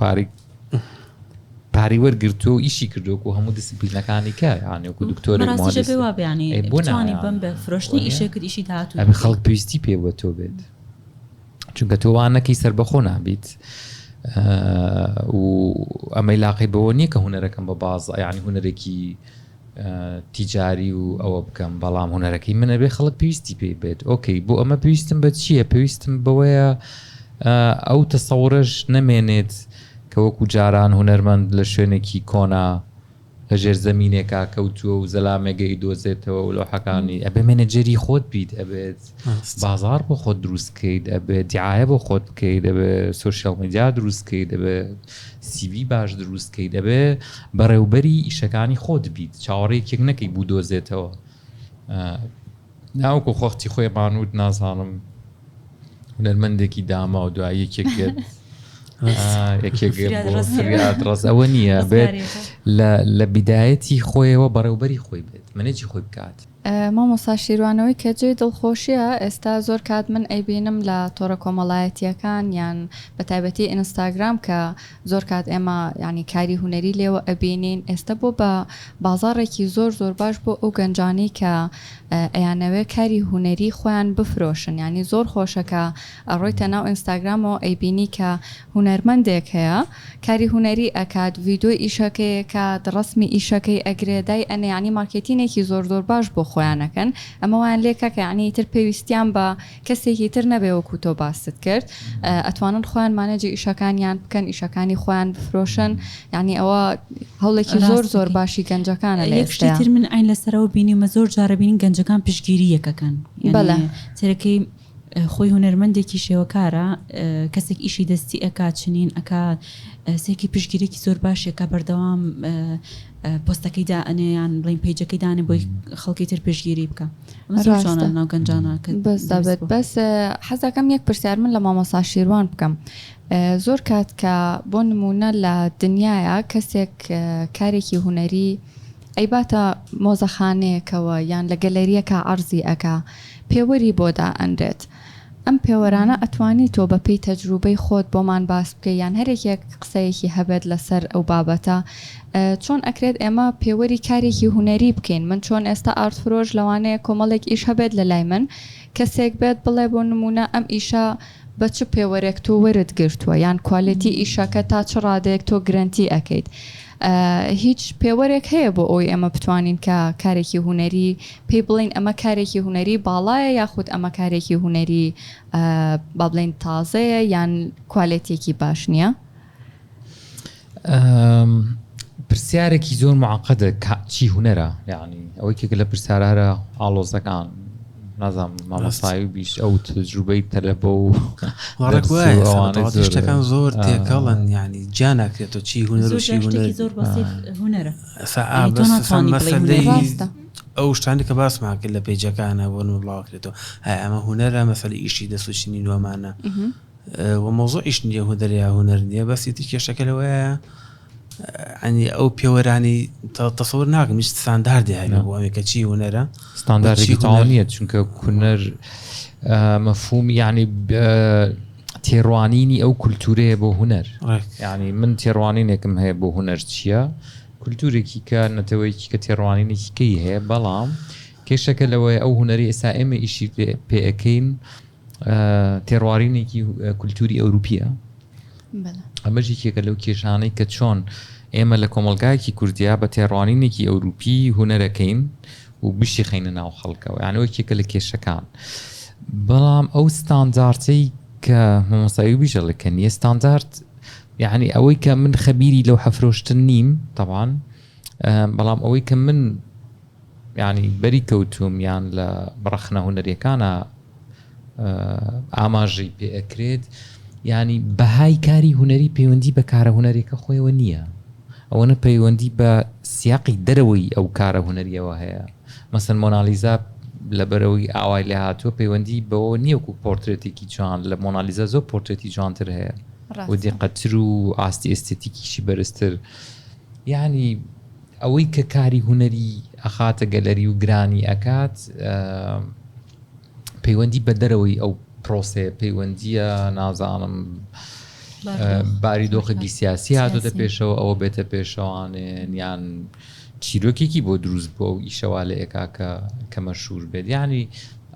پاری وەرگرتو و ئیشی کردوکو و هەموو دیسپلینەکانی کە یانێکو دکتۆرێک بوانی بم بە فرۆشتنی ئیشێکرد ئیشی داهاتوو ئەبێ خەڵک پێویستی پێ بووە تۆ بێت چونکە تۆ وانەکەی سەربەخۆ نابیت و ئەمەی لاقی بەوە نییە کە هوەرەکەم بە باز یعنی هوەرێکی تیجاری و ئەوە بکەم بەڵام هوەرەکەی منە بێ خەڵک پێویستی پێ بێت ئۆکەی بۆ ئەمە پێویستم بە چییە پێویستم بەوەیە ئەو تەسەوڕش نەمێنێت کە وەکو جاران هوەرمەند لە شوێنێکی کۆنا لە ژێر زەمینێکا کەوتووە و زەلامێگەی دۆزێتەوە و لەوحەکانی ئەبێ مێنەجەری خۆت بیت ئەبێت بازار بۆ خۆت دروستکەیت ئەبێت دیعایە بۆ خۆت بکەیت ئەبێ سۆشیال میدیا دروستکەیت ئەبێ سیڤی باش دروستکەیت ئەبێ بەڕێوبەری ئیشەکانی خۆت بیت چاوەڕێیەکێک نەکەی بوو دۆزێتەوە ناوەکو خۆختی خۆی مانوت نازانم هونەرمەندێکی داما و دوای یەکێک ڕاست ئەوە نییە بێت لە بیدایەتی خۆیەوە بەڕێوبەری خۆی بێت منێکی خۆی بکات مامۆستا شیروانەوەی کە جێ دڵخۆشیە ئێستا زۆر کات من ئەیبینم لە تۆڕە کۆمەڵایەتیەکان یان بە تایبەتی ئینستاگرام کە زۆر کات ئێمە ینی کاری هوەری لێوە ئەبینین ئێستا بۆ بە بازاڕێکی زۆر باش بۆ ئەو گەنجانی کە ئەیانەوێ کاری هوەری خۆیان بفرۆشن ینی زۆر خۆشەکە ئەڕۆیتە ناو ئینستاگرامەوە ئەیبینی کە هونەرمەندێک هەیە کاری هوەری ئەکات ڤیدۆی ئیشەکەی کات ڕسمی ئیشەکەی ئەگرێدای ئەنە ینی مارکێتینێکی زۆر باش بۆ خۆیانەکەن ئەمەوان لێکە کە یعنی تر پێویستیان بە کەسێکی تر نەبێ وەکو تۆ باست کرد ئەتوانن خۆیان مانەجی ئیشەکانیان بکەن ئیشەکانی خۆیان بفرۆشن یعنی ئەوە هەوڵێکی زۆر باشی گەنجەکانە لە ئێستاتر من ئاین لەسەرەوە بینیمە زۆر جارەبینین گەنجەکان پشگیری یەکەکەن بەڵێ سەرەکەی خۆی هوەرمەندێکی شێوەکارە کەسێک ئیشی دەستی ئەکا چنین ئەکا سێکی پشگیرێکی زۆر باشێکە بەردەوام پۆستەکەی دائنێیان بڵین پیجەکەی دانێ بۆی خەڵکی تر پشگیری بکە ناو گەنجانە بەس حەزەکەم یەک پرسیار من لە مامۆستا شیروان بکەم زۆر کات کە بۆ نمونە لە دنیاە کەسێک کارێکی هوەری ئەیباتە مۆزەخانەیەکەوە یان لە گەلەریەکە عەرزی ئەکا پێوەری بۆدا ئەندێت ئەم پێوەرانە ئەتوانی تۆ بە پێی تەجروبەی خۆت بۆمان باس بکە یان هەرێکێک قسەیەکی هەبێت لەسەر ئەو بابەتە چۆن ئەکرێت ئێمە پێوەری کارێکی هوەری بکەین من چۆن ئێستا ئارتفرۆش لەوانەیە کۆمەڵێک ئیش هەبێت لە لای من کەسێک بێت بڵێ بۆ نمونە ئەم ئیشە بە چ پێوەرێک تۆ وەرت گرتووە یان کوالیتی ئیشەکە تا چ ڕادەیەک تۆ گرنتی ئەەکەیت هیچ پێوەرێک هەیە بۆ ئەوی ئەمە بتوانین کە کارێکی هوەری پێی بڵین ئەمە کارێکی هوەری باڵایە یاخود ئەمە کارێکی هوەری با بڵین تازەیە یان کوالێتێکی باش نییە پرسیارێکی زۆر معقدە چی هوەرە یعنی ئەوەی کێک لە پرسیارە ئاڵۆزەکان نازام مامۆستایی بیش ئەو تجروبەی تەلەبە و شتەکان زۆر تێکەڵن ینی جا ناکرێتەوە چی هوەر زۆر بەسیط هوەرە ئەو شتانی کە باسمان کرد لە پێیجەکانە بۆ وڵاوکرێتەوە ئەمە هوەرە مەسەلی ئیشی دەسوچینی نوۆمانە و مۆزۆ ئیش نیە هوەریا هوەر نییە بەسیتی کێشەکە لەوەیە ینی ئەو پێوەرانی تەسەور ناکەم هیچ ستانداردی هەیە بۆ ئەوەی کە چی هوەرە ستانداردێکی تەواو نییە چونکە هوەر مەفهومی یعنی تێڕوانینی ئەو کولتورەیە بۆ هوەر یعنی من تێڕوانینێکم هەیە بۆ هوەر چییە کولتورێکی کە نەتەوەیکی کە تێڕوانینێکی کەی هەیە بەڵام کێشەکە لەوەی ئەو هوەری ئێستا ئێمە ئیشی پێەکەین تێڕوانینێکی کولتوری ئەوروپیە ئەمەژی کێکە لەو کێشانەی کە چۆن ئێمە لە کۆمەلگایەکی کوردیا بە تێڕوانینێکی ئەوروپی هوەرەکەین و بشی خەینە ناو خەڵکەوە یانەوە کێکە لە کێشەکان بەڵام ئەو ستانداردەی کە مامۆستایی بیژەڵێ کە نییە ستاندارد یعنی ئەوەی کە من خەبیری لەو حەفرۆشتن نیم طبعاً بەڵام ئەوەی کە من یعنی بەری کەوتوم یان لە بڕەخنە هوەریەکانە ئاماژەی پێ ئەکرێت ینی بەهای کاری هوەری پەیوەندی بە کارە هوەرێکە خۆیەوە نییە ئەوەنە پەیوەندی بە سیاقی دەرەوەی ئەو کارە هوەریەوە هەیە مەسەن مۆنالیزا لەبەرەوەی ئاوای لێ هاتووە پەیوەندی بەوە نییەکو پۆرترێتێکی جوان لە مۆنالیزا زۆر پۆرترێتی جوانتر هەیە و دیقەتر و ئاستی ئێستێتیکیشی بەرزتر یعنی ئەوەی کە کاری هوەری ئەخاتە گەلەری و گرانی ئەکات پەیوەندی بە دەرەوەی ئەو پرۆسێ پەیوەندیە نازانم باریدۆخێکی سیاسی هاتوۆتە پێشەوە ئەوە بێتە پێشەوانێن یان چیرۆکێکی بۆ دروست بۆ و ئیشەوا لە ئێکا کە مەشهور بێت یعنی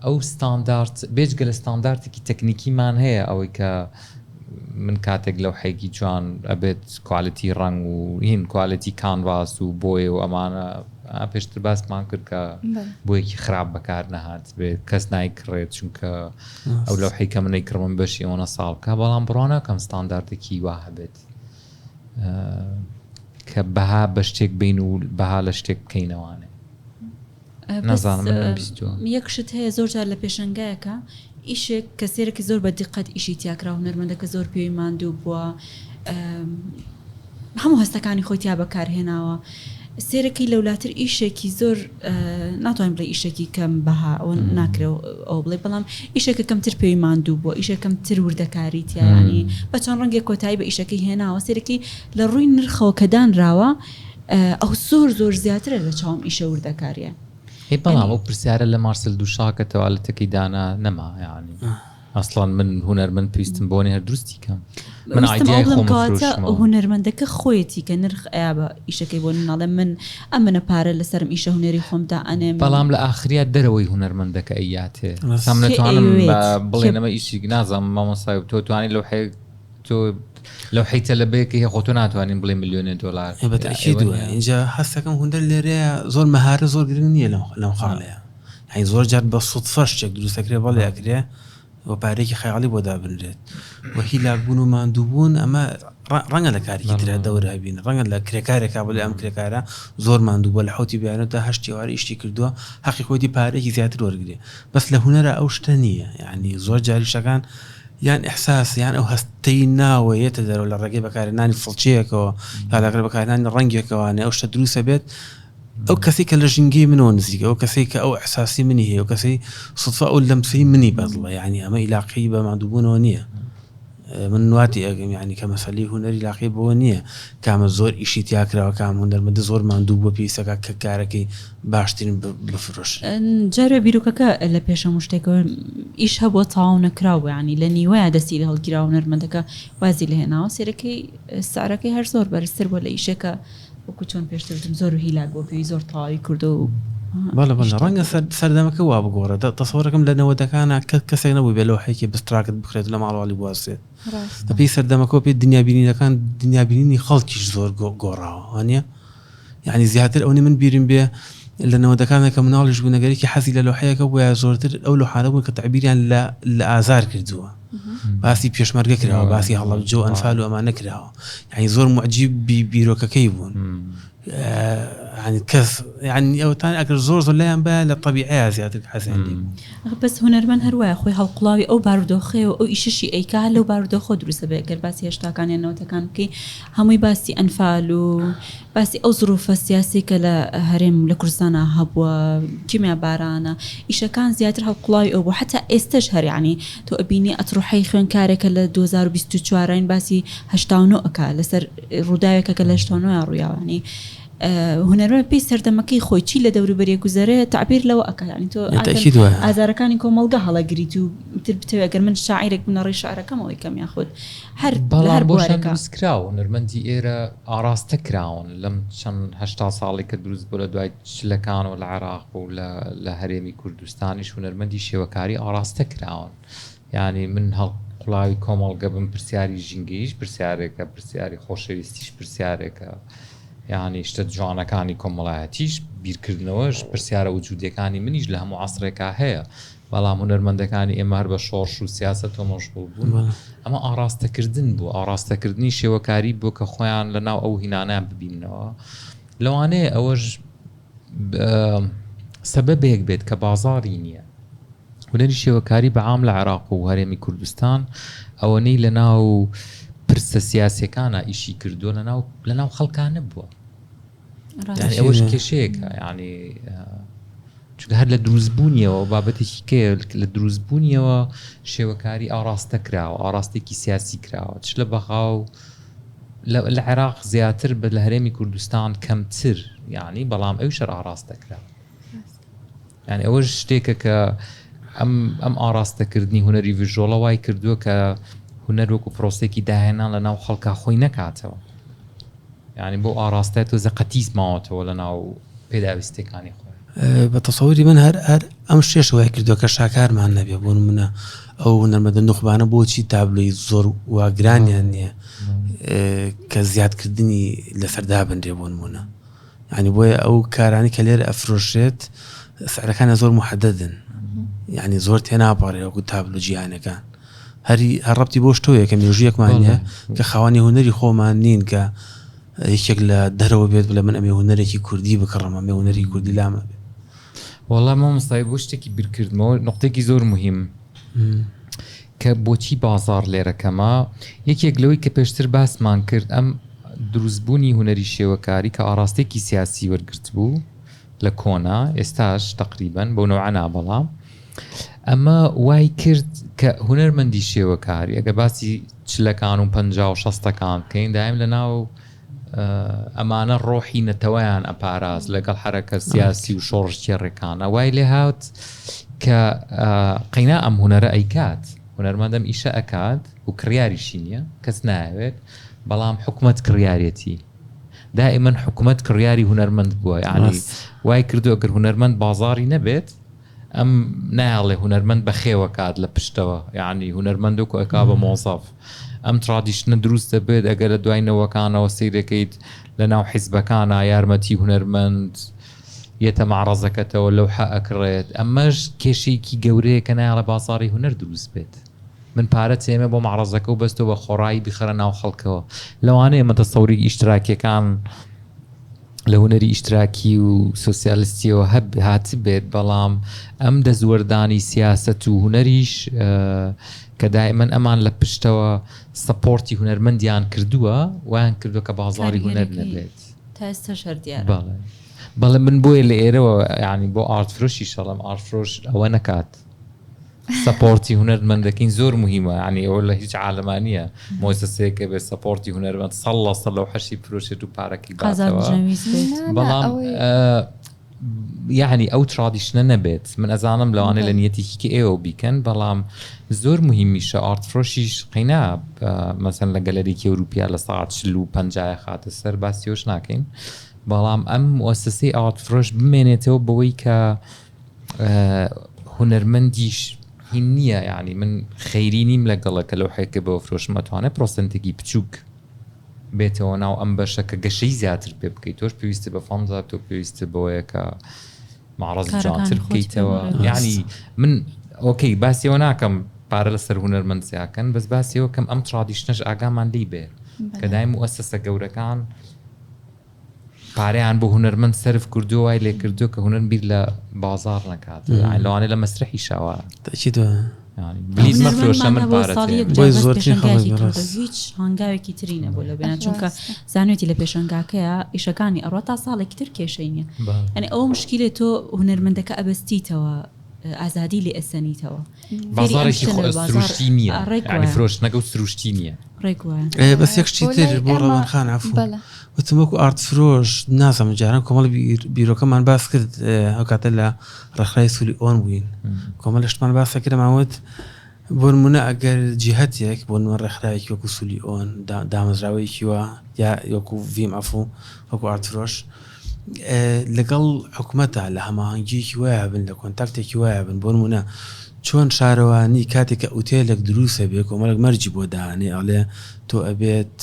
ئەو ستاندارد بێجگە لە ستانداردێکی تەکنیکیمان هەیە ئەوەی کە من کاتێک لەو حەیکی جوان ئەبێت کوالیتی ڕنگ و هین کوالیتی کانڤاس و بۆیە و ئەمانە پێشتر باسمان کرد کە بۆیەکی خراپ بەکار نەهات بێت کەس نایکڕێت چونکە ئەو لەو حەیکە منەی کڕمم بەشی ئەوەنە ساڵکە بەڵام بڕۆنە کەم ستانداردێکی وا هەبێت کە بەها بە شتێک بین و بەها لە شتێک بکەینەوانێ نازانم یەکشت هەیە زۆر جار لە پێشەنگایەکە ئیشێک کە سێرەی زۆر بە دیقەت ئیشی تیاکرا و هونەرمەندەکە زۆر پێوی ماندوو بووە هەموو هەستەکانی خۆی تیا بەکارهێناوە سێرەکەی لەولاتر ئیشێکی زۆر ناتوانین بڵێ ئیشێکی کەم بەها ئەوە ناکرێت ئەو بڵێ بەڵام ئیشێکە کەمتر پێوی ماندوو بووە ئیشەکەم تر وردەکاری تیانی بە چەند ڕەنگێک کۆتایی بە ئیشەکەی هێناوە سێرەکەی لە ڕووی نرخەوە کە دانراوە ئەو زۆر زیاترە لە چاوم ئیشە وردەکاریە بەڵام ئەو پرسیارە لە مارسل دووشاکەتەوە لە تەکەی دانا نەما یعنی ئەسڵان من هوەرمەند پێویستم بۆنێ هەر دروستی کەم من ئایدیای خۆم فڕۆشتمەوە هوەرمەندەکە خۆیەتی کە نرخ ئەیا بە ئیشەکەی بۆ ناڵێ من ئەمنە پارە لەسەرم ئیشە هوەری خۆمدا ئەنێم بەڵام لە ئاخریا دەرەوەی هوەرمەندەکە ئەیاتێ سام نەتوانم بڵێنەمە ئیشی نازانم مامۆستای تۆ توانی لەو حەیە تۆ لەو حیتە لە بەیەکە هەیە خۆتۆ ناتوانین بڵێ ملیۆنێ دۆلار بەتەکید اینجا هەستەکەم هوەر لێرەیە زۆر مەهارە زۆر گرنگ نییە لەم خاڵەیە يعني زۆر جار بە سوودفە شتێک دروستەکرێ بەڵێ ئەکرێ بۆ پارێکی خەیاڵی بۆ دابنرێت وەهی لاکبوون و ماندووبوون ئەمە ڕەنگە لە کارێکی ترە دەورە هەبین ڕەنگە لە کرێکارێکا بڵێ ئەم کرێکارە زۆر ماندوو بە لە حوتی بیانەوە هەشتی وارە ئیشتی کردووە حەقی خۆتی پارێکی زیاتر وەرگێ بەس لە هونەرە ئەو شتە نییە یعنی زۆر جاریشەکان یان ئەحساس یان ئەو هەستەی ناوەیەتە دەرەوە لە ڕێگەی بەکارهێنانی فڵچەیەکەوە یا لەگەڵ بەکارهێنانی ڕەنگێکەوەوانێ ئەو شتە دروستە بێت ئەو کەسی کە لە ژینگەی منەوە نزیکە ئەو کەسی کە ئەو ئەحساسی منی هەیە ئەو کەسی سوودفە ئەو لەمسەی منی بەدڵە یعنی ئەمە ئیلاقی بە ماندووبوونەوە نییە من نواتی ئەگەم یعنی کە مەسەلەی هونەری لاقی بەوە نییە کامە زۆر ئیشی تیاکراوە کام هونەرمەندە زۆر ماندوو بۆ پێویستەکە کە کارەکەی باشترین بفرۆش جارێ بیرۆکەکە لە پێشەم شتێکەوە ئیش هەبووە تاواو نەکراوە ینی لە نیوەیە دەستی لە هەڵگیرا هونەرمەندەکە وازی لە هێناوە سێرەکەی سارەکەی هەر زۆر بەرزتر بۆ لە ئیشەکە وەکو چۆن پێشترتم زۆر و هیلاک بۆ پێوی زۆر تاوی کردو و بەڵێ ڕەنگە سەردەمەکە وا بگۆڕە تەسەوەرەکەم لە نەوەدەکانە کەسێک نەبووی بێ لەو حەیەکی بستراکت بخرێت لە ماڵوالی بواسێت پێی سەردەمەکە پێ دنیابینینەکان دنیابینینی خەڵکیش زۆر گۆڕاوە وانە یعنی زیاتر ئەوەی من بیرم بێ لە نەوەدەکانە کە مناڵیش بوو نەگەرێکی حەزی لە لۆحەیەکە بۆیە زۆرتر ئەو لۆحانە بوون کە تعبیریان لە ئازار کردووە باسی پێشمەرگە کراوە باسی هەڵەبجە و ئەنفال و ئەمانە کراوە یعنی زۆر معجیب بیرۆکەکەی بوون يعني كف يعني أو تاني أكل زور ليان بقى للطبيعية زيادة حسين بس هنرمن هروا خوي هالقلاوي أو باردوخي أو إيششي أي كهلو باردوخو دروسة بقى بس يشتا كان إنه تكان كي همي باسي أنفالو باسي أو ظروف السياسية كلا هرم لكرزانا هبوا كيميا بارانا إيش كان زيادة هالقلاوي أو حتى استشهر يعني تو أبيني أتروحي خين كارك ل 2024 باسي هشتاونو أكا لسر رودايك كلا هشتاونو يا رويا يعني هنر بي سردمكي خوي چی لە دەوروبەری گوزارە تعبیر لەوە ئەکا يعني تۆ ئازارەکانی کۆمەڵگە هەڵەگریت و بتەوێت ئەگەر من شاعیرێک بنەڕی شعرەکەمەوەی کەم یاخود هەر بۆشان دروستکراوە هونەرمەندی ئێرە ئاراستە کراون لەم چەند هەشتا ساڵی کە دروست بوو لە دوای چلەکان و لە عێراق و لە هەرێمی کوردستانیش هونەرمەندی شێوەکاری ئاراستە کراون یعنی من هەڵقوڵاوی کۆمەڵگە بم پرسیاری ژینگەیش پرسیارێکە پرسیاری خۆشەویستیش پرسیارێکە يعني اشتد جوانەکانی کۆمەڵایەتیش بیرکردنەوەش پرسیارە وجودیەکانی منیش لە هەموو عەسرێکا هەیە بەڵام هونەرمەندەکانی ئێمە هەر بە شۆڕش و سیاسەت و مەشغوڵ بوون ئەمە ئاراستەکردن بوو ئاراستەکردنی شێوەکاری بۆ کە خۆیان لەناو ئەو هینانیان ببینەوە لەوانەیە ئەوەش سەبەبێک بێت کە بازاڕی نییە هونەری شێوەکاری بەعام لە عێراق و هەرێمی کوردستان ئەوەنەی لەناو پرسە سیاسەکانە ئیشی کردووە لەناو خەڵکانە بووە یعنی ئەوەش کێشەیەکە یعنی چونکە هەر لە دروستبوونیەوە بابەتێکی کێ لە دروستبوونیەوە شێوەکاری ئاراستە کراوە ئاراستێکی سیاسی کراوە چ لە بەخاو لە عێراق زیاتر بە لە هەرێمی کوردستان کەمتر یعنی بەڵام ئەو شەر ئاراستە کراوە یعنی ئەوەش شتێکە کە ئەم ئاراستەکردنی هونەری ڤیژۆڵە وای کردووە کە هونەر وەکو پرۆسێکی داهێنان لە ناو خەڵکا خۆی نەکاتەوە یعنی بۆ ئاراستای تۆ زەقەتیز ماوەتەوە لە ناو پێداویستەکانی خۆی بە تەسەووری من هەر ئەم شتێش وای کردووە کە شاکارمان نەبێ بۆ منە ئەو هونەرمەندە نوخبانە بۆچی تابلۆی زۆر واگرانیان نییە کە زیادکردنی لەسەردا بنرێ بۆ نمونە یعنی بۆیە ئەو کارانی کە لێرە ئەفرۆشێت سعرەکانە زۆر محەدەدن یعنی زۆر تێناپەڕێ وەکو تابلۆ جیهانەکان هەر ڕەبتی بۆ شتۆیە کە مێژویەکمانە کە خاوەنی هونەری خۆمان نین کە یەکێک لە دەرەوە بێت بڵێ من ئەمێ هونەرێکی کوردی بکڕم ئەمێ هونەری کوردی لامە بێت وەڵام مامۆستای بۆ شتێکی بیرکردمەوە نقطێکی زۆر مهم کە بۆچی بازار لێرەکەمە یەکێک لەوەی کە پێشتر باسمان کرد ئەم دروستبوونی هونەری شێوەکاری کە ئاراستێکی سیاسی وەرگرت بوو لە کۆنا ئێستاش تقریبەن بۆ نەوعەنا بەڵام ئەمە وای کرد کە هونەرمەندی شێوەکاری ئەگە باسی چلەکان و 50 و 60ەکان بکەین دایم لە ناو ئەمانە ڕۆحی نەتەوەیان ئەپاراز لەگەڵ حرەکە سیاسی و شۆڕشتی ڕێکانە وای لێ هاوت کە قەینا ئەم هونەرە ئەیکات هونەرمەندەم ئیشە ئەکات و کڕیاریشی نییە کەس ناوێت بەڵام حکومەت کڕیارەتی دائما حکومەت کڕیاری هونەرمەند بووە یعنی وای کردو ئەگەر هونەرمەند بازاری نەبێت ئەم ناڵێ هونەرمەند بە خێوە کات لە پشتەوە یعنی هونەرمەندۆک و ئەکا بە مۆزەف ئەم ترادیشنە دروستە بێت ئەگەر لە دوای نەوەکانەوە سیرەکەیت لە ناو حیزبەکانە یارمەتی هونەرمەند یێتە معرەزەکەتەوە لەو ئەکڕێت ئەمەش کێشێکی گەورەیە کە نایە لە بازاڕی هونەر دروست بێت من پارە چێمە بۆ معرەزەکە و بەستەوە بە خۆڕایی بخەرە ناو خەڵکەوە لەوانەیە مەتەسەوری ئیشتراکیەکان لە هونەری ئیشتراکی و سۆسیالیستیەوە هات بێت بەڵام ئەم دەزوەردانی سیاست و هونەریش کە دائما ئەمان لە پشتەوە سەپۆرتی هونەرمەندیان کردووە ویان کردو کە بازاڕی هونەر نەبێت تا ئێستا شەر دیارە بەڵێ من بۆیە لە ئێرەوە ینی بۆ ئارتفرۆشی شەڵم ئارتفرۆش ئەوە نەکات سەپۆرتی هونەرمەندەکەین زۆر مهمە ینی ئەوە لە هیچ عالەمانیە مۆسسەسەیەکە بێت سەپۆرتی هونەرمەند 100% لەو حەشی فرۆشێت و پارەکی باتەوە بەڵام یعنی ئەو ترادیشنە نەبێت من ئەزانم لەوانێ لە نیەتێکی ئێوە بیکەن بەڵام زۆر مهمیشە ئارتفرۆشیش قەینا مەسەن لە گەلەریکی ئەوروپیا لە ساعت 50 خاتە سەر باسیۆش ناکەین بەڵام ئەم مؤسسەی ئارتفرۆش بمێنێتەوە بەوەی کە هونەرمەندیش هین نییە یعنی من خەیری نیم لەگەڵەکە لەو حەیەکە بەوە فرۆشم ئەتوانێت پرۆسەنتێکی بچووک بێتەوە ناو ئەم بەشەکە گەشەی زیاتر پێ بکەیت تۆش پێویستە بە فەمزا تۆ پێویستە بەوەیە کە معرەز جوانتر بکەیتەوە یعنی من ئۆکەی باسیەوە ناکەم پارە لەسەر هونەرمەند زیاکەن بەس باسیەوە کەم ئەم ترادیشنەش ئاگامان لی بێ کە دایم مؤسسە گەورەکان پارەیان بۆ هونەرمەند سەرف کردو وای لێ کردو کە هونەر بیر لە بازار نەکات لەوانێ لە مەسرحی شاوە هیچ هەنگاوێکی ترینە بۆ لە بێنە چونکە زانوێتی لە پێشەنگاکەیە ئیشەکانی ئەڕۆ تا ساڵێکی تر کێشەینە ئەنی ئەوە مشکلێت تۆ هونەرمەندەکە ئەبەستیتەوە ئازادی لێ ئەسەنیتەوە بازارێکی سروشتی نییە ینی فرۆشتنەکە و سروشتی نییە بەس یەکشتی تر بۆ ڕەوانخان عەفو وتمەکو ئارتفرۆش نازەم جاران کۆمەڵ بیرۆکەمان باس کرد ئەو کاتە لە ڕێکخراوی سولی ئۆن بووین کۆمەڵ شتمان باسە کردماوت بۆ نمونە ئەگەر جیهەتێک بۆ نمە ڕێکخراوێکی وەکو سولی ئۆن دامەزراوەیەکی وە یا وەکو ڤیم ئەفو وەکو ئارتفرۆش لەگەڵ حکومەتە لە هەماهەنگیەکی وایە بن لە کۆنتاکتێکی وایە بن بۆ نمونە چۆن شارەوانی کاتێککە ئوتێلێک دروستە بێ کۆمەڵک مەرجی بۆ داهانێ ئەڵێ تۆ ئەبێت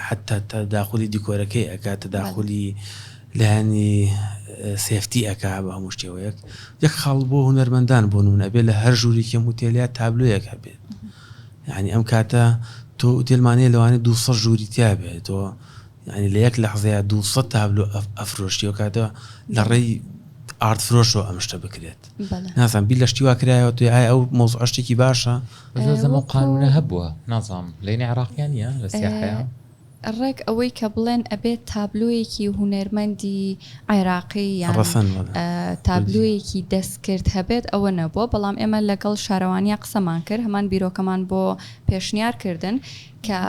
حتا تەداخلی دیکۆرەکەی ئەکات تەداخلی لایانی سێفتی ئەکا بە هەموو شتێوەیەک یەک خاڵ بۆ هونەرمەندان بۆ نمونە ئەبێت لە هەر ژووری کەم وتێلیا تابلۆیەک هەبێت یعنی ئەم کاتە تۆ وتێلمانەیە لەوانێت 200 ژووری تیا بێت تۆ ینی لە یەک لەحظەیە 200 تابلۆ ئەفرۆشتیەوە کاتە لە ڕێی ئارتفرۆشەوە ئەم شتە بکرێت نازانم بیر لە شتی وا کرایەوە توی ئایا ئەو مۆزوع شتێکی باشە زەمە قانونە هەبووە نازانم لەینە عێراقیانە لە سیاحەیە ڕێک ئەوەی کە بڵێن ئەبێت تابلۆیەکی هونەرمەندی عێراقی یان تابلۆیەکی دەستکرد هەبێت ئەوە نەبووە بەڵام ئێمە لەگەڵ شارەوانیا قسەمان کرد هەمان بیرۆکەمان بۆ پێشنیارکردن کە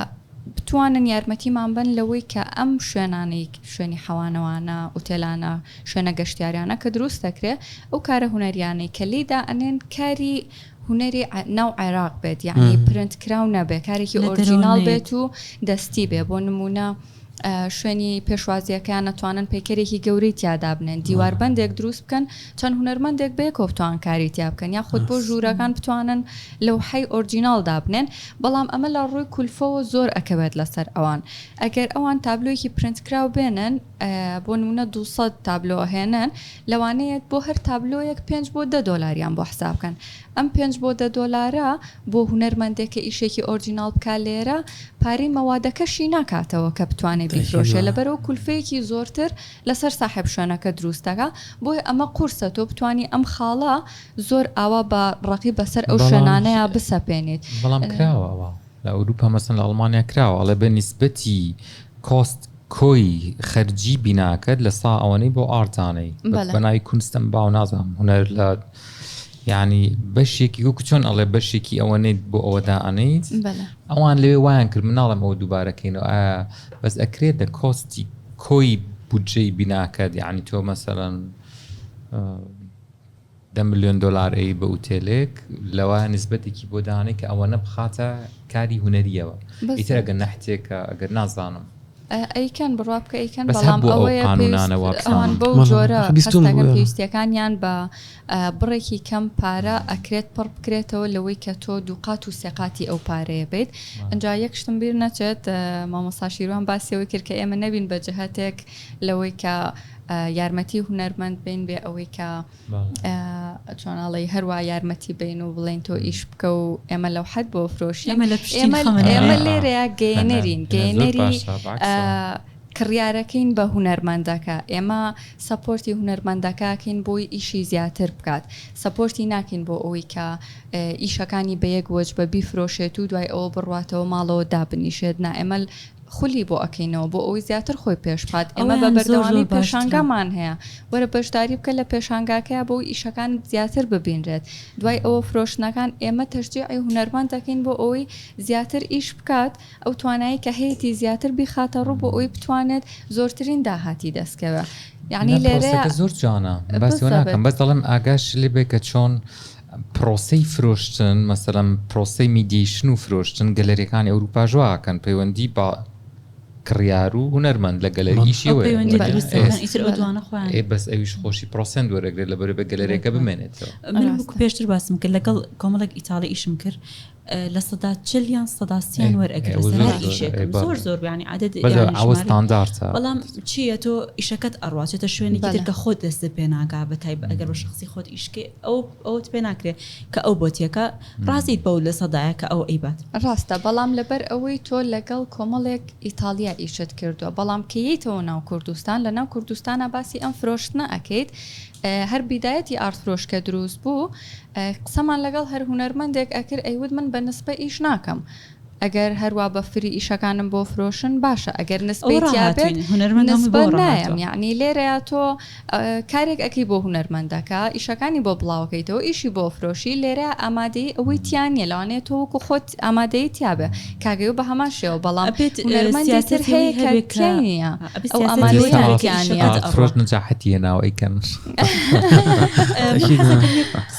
بتوانن یارمەتیمان بن لەوەی کە ئەم شوێنانەی شوێنی حەوانەوانە ئوتێلانە شوێنە گەشتیاریانە کە دروست دەکرێت ئەو کارە هونەریانەی کە لێدا ئەنێن کاری هونەری ناو عێراق بێت یعنی پرنت کراو نەبێ کارێکی ئۆریجینال بێت و دەستی بێ بۆ نمونە شوێنی پێشوازیەکان نەتوانن پێکەرێکی گەورەی تیادا بنێن دیواربەندێک دروست بکەن چەند هونەرمەندێک بێکۆ بتوان کاری تیا بکەن یا خودت بۆ ژوورەکان بتوانن لەو حی ئۆریجینالدا بنێن بەڵام ئەمە لە ڕووی کولفەوە زۆر ئەکەوێت لەسەر ئەوان ئەگەر ئەوان تابلۆیەکی پرنتکراو بێنن بۆ نمونە 200 تابلۆ هێنن لەوانەیە بۆ هەر تابلۆیەک 5 بۆ $10 بۆ حسابکەن ئەم 5 بۆ $10 بۆ هونەرمەندێکە ئیشێکی ئۆریجینال بکا لێرە پارەی مەوادەکەشی ناکاتەوە کە بتوانێت بیفرۆشێ لەبەرەوە کولفەیەکی زۆرتر لەسەر ساحب شوێنەکە دروستەکە بۆی ئەمە قورسە تۆ بتوانی ئەم خاڵە زۆر ئاوا بە ڕقی بەسەر ئەو شوێنانەیە بسەپێنێت بەڵام کراوەوە لە ئەوروپا مەسەن لە ئەڵمانیا کراوە ئەڵێ بە نیسبەتی کۆست کۆی خەرجی بیناکەت لە سا ئەوەنەی بۆ ئارتانەی بەناوی کونستم باو نازانم هونەر لە یعنی بەشێکی وەکو چۆن ئەڵێ بەشێکی ئەوەنەیت بۆ ئەوەدا ئەنەیت ئەوان لەوێ وایان کرد مناڵم ئەوە دووبارەکەینەوە ئایا بەس ئەکرێت لە کۆستی کۆی بودجەی بیناکەت یعنی تۆ مەسەڵەن $10 ملیۆن ئەی بە ئوتێلێک لەوە نسبەتێکی بۆ دانێت کە ئەوە نەبخاتە کاری هونەریەوە ئیتر ئەگەر نەحتێکە ئەگەر نازانم ئەیکەن بڕوا بکە ئەیکەن بەس بەڵام هەبوو ئەو ئەوەیە قانونانەوە ئەوان بەو والله جۆرە خبیستون هەستاکەن بووە. پێویستیەکانیان بە بڕێکی کەم پارە ئەکرێت پڕ بکرێتەوە لەوەی کە تۆ دووقات و سێقاتی ئەو پارەیە بێت ئەجا یەکشتم بیر نەچێت مامۆستا شیروان باسیەوەی کرد کە ئێمە نەبین بە جهەتێک لەوەی کە یارمەتی هونەرمەند بین بێ ئەوەی کە چۆناڵی هەروە یارمەتی بین و بڵێن تۆ ئیش بکە و ئێمە لەو حەد بۆ فرۆشی ئێمە لێرەیە گەیەنەرین گەیەنەری کڕیارەکەین بە هونەرمەندەکە ئێمە سەپۆرتی هونەرمەندەکەکەین بۆی ئیشی زیاتر بکات سەپۆرتی ناکەین بۆ ئەوەی کە ئیشەکانی بە یەک وەج بە بیفرۆشێت و دوای ئەوە بڕواتەوە ماڵەوە دابنیشێت نا ئێمە خولی بۆ ئەەکەینەوە بۆ ئەوی زیاتر خۆی پێشپات ئێمە بە بەردەوامی پێشانگامان هەیە وەرە بەشداری بکە لە پێشانگاکەیە بۆ ئیشەکان زیاتر ببینرێت دوای ئەوە فرۆشتنەکان ئێمە تەشجیعی هونەرمەند دەکەین بۆ ئەوەی زیاتر ئیش بکات ئەو توانایی کە هەیەی زیاتر بیخاتە ڕوو بۆ ئەوی بتوانێت زۆرترین داهاتی دەستکەوە یعنی لێرە زۆر جوانە باسی ناکەم بەس دەڵم ئاگاش لێ بێ کە چۆن پرۆسەی فرۆشتن مەسەلەن پرۆسەی میدیشن و فرۆشتن گەلەریەکانی ئەوروپا ژواکەن پەیوەندی بە کڕیار و هونەرمەند لە گەلەریشیەوە بەس ئەویش خۆشی پرۆسەند وەرەگرێت لە بەرەبە گەلەرێکە بمێنێتەوە من پێشتر باسم کرد لەگەڵ کۆمەڵێک ئیتاڵی ئیشم کرد لە سەدا 40 سەداسیان وەرئەگرێت زۆر بیانی عادەت ئەوە ستانداردە بەڵام چییە تۆ ئیشەکەت ئەڕواچێتە شوێنێکی تر کە خۆت دەست پێ ناگا بە تایب ئەگەر بە شخصی خۆت ئیشکێ ئەوت پێ ناکرێت کە ئەو بۆتیەکە ڕاستیت بەو لە سەدایە کە ئەو ئەیبات ڕاستە بەڵام لەبەر ئەوەی تۆ لەگەڵ کۆمەڵێک ئیتالیا ئیشت کردووە بەڵام کەیتەوە ناو کوردستان لە ناو کوردستانە باسی ئەم فرۆشتنە ئەکەیت هەر بیدایەتی ئارتفرۆش کە دروست بوو قسەمان لەگەڵ هەر هونەرمەندێک ئەکرد ئەیود من بە نسبە ئیش ناکەم ئەگەر هەروە بە فری ئیشەکانم بۆ فرۆشن باشە ئەگەر نسبەت نایم یعنی لێرەیە تۆ کارێک ئەکی بۆ هونەرمەندەکە ئیشەکانی بۆ بڵاوکەیتەوە ئیشی بۆ فرۆشی لێرە ئامادەی ئەوەی تیانە لەوانێت تۆ وەکو خۆت ئامادەی تیابێ کاگەی و بە هەمان شێوە بەڵام هونەرمەندێتر هەیە کەتیانە ئەو ئامادەی فرۆش نجاحەتیە ناو ئەیکەن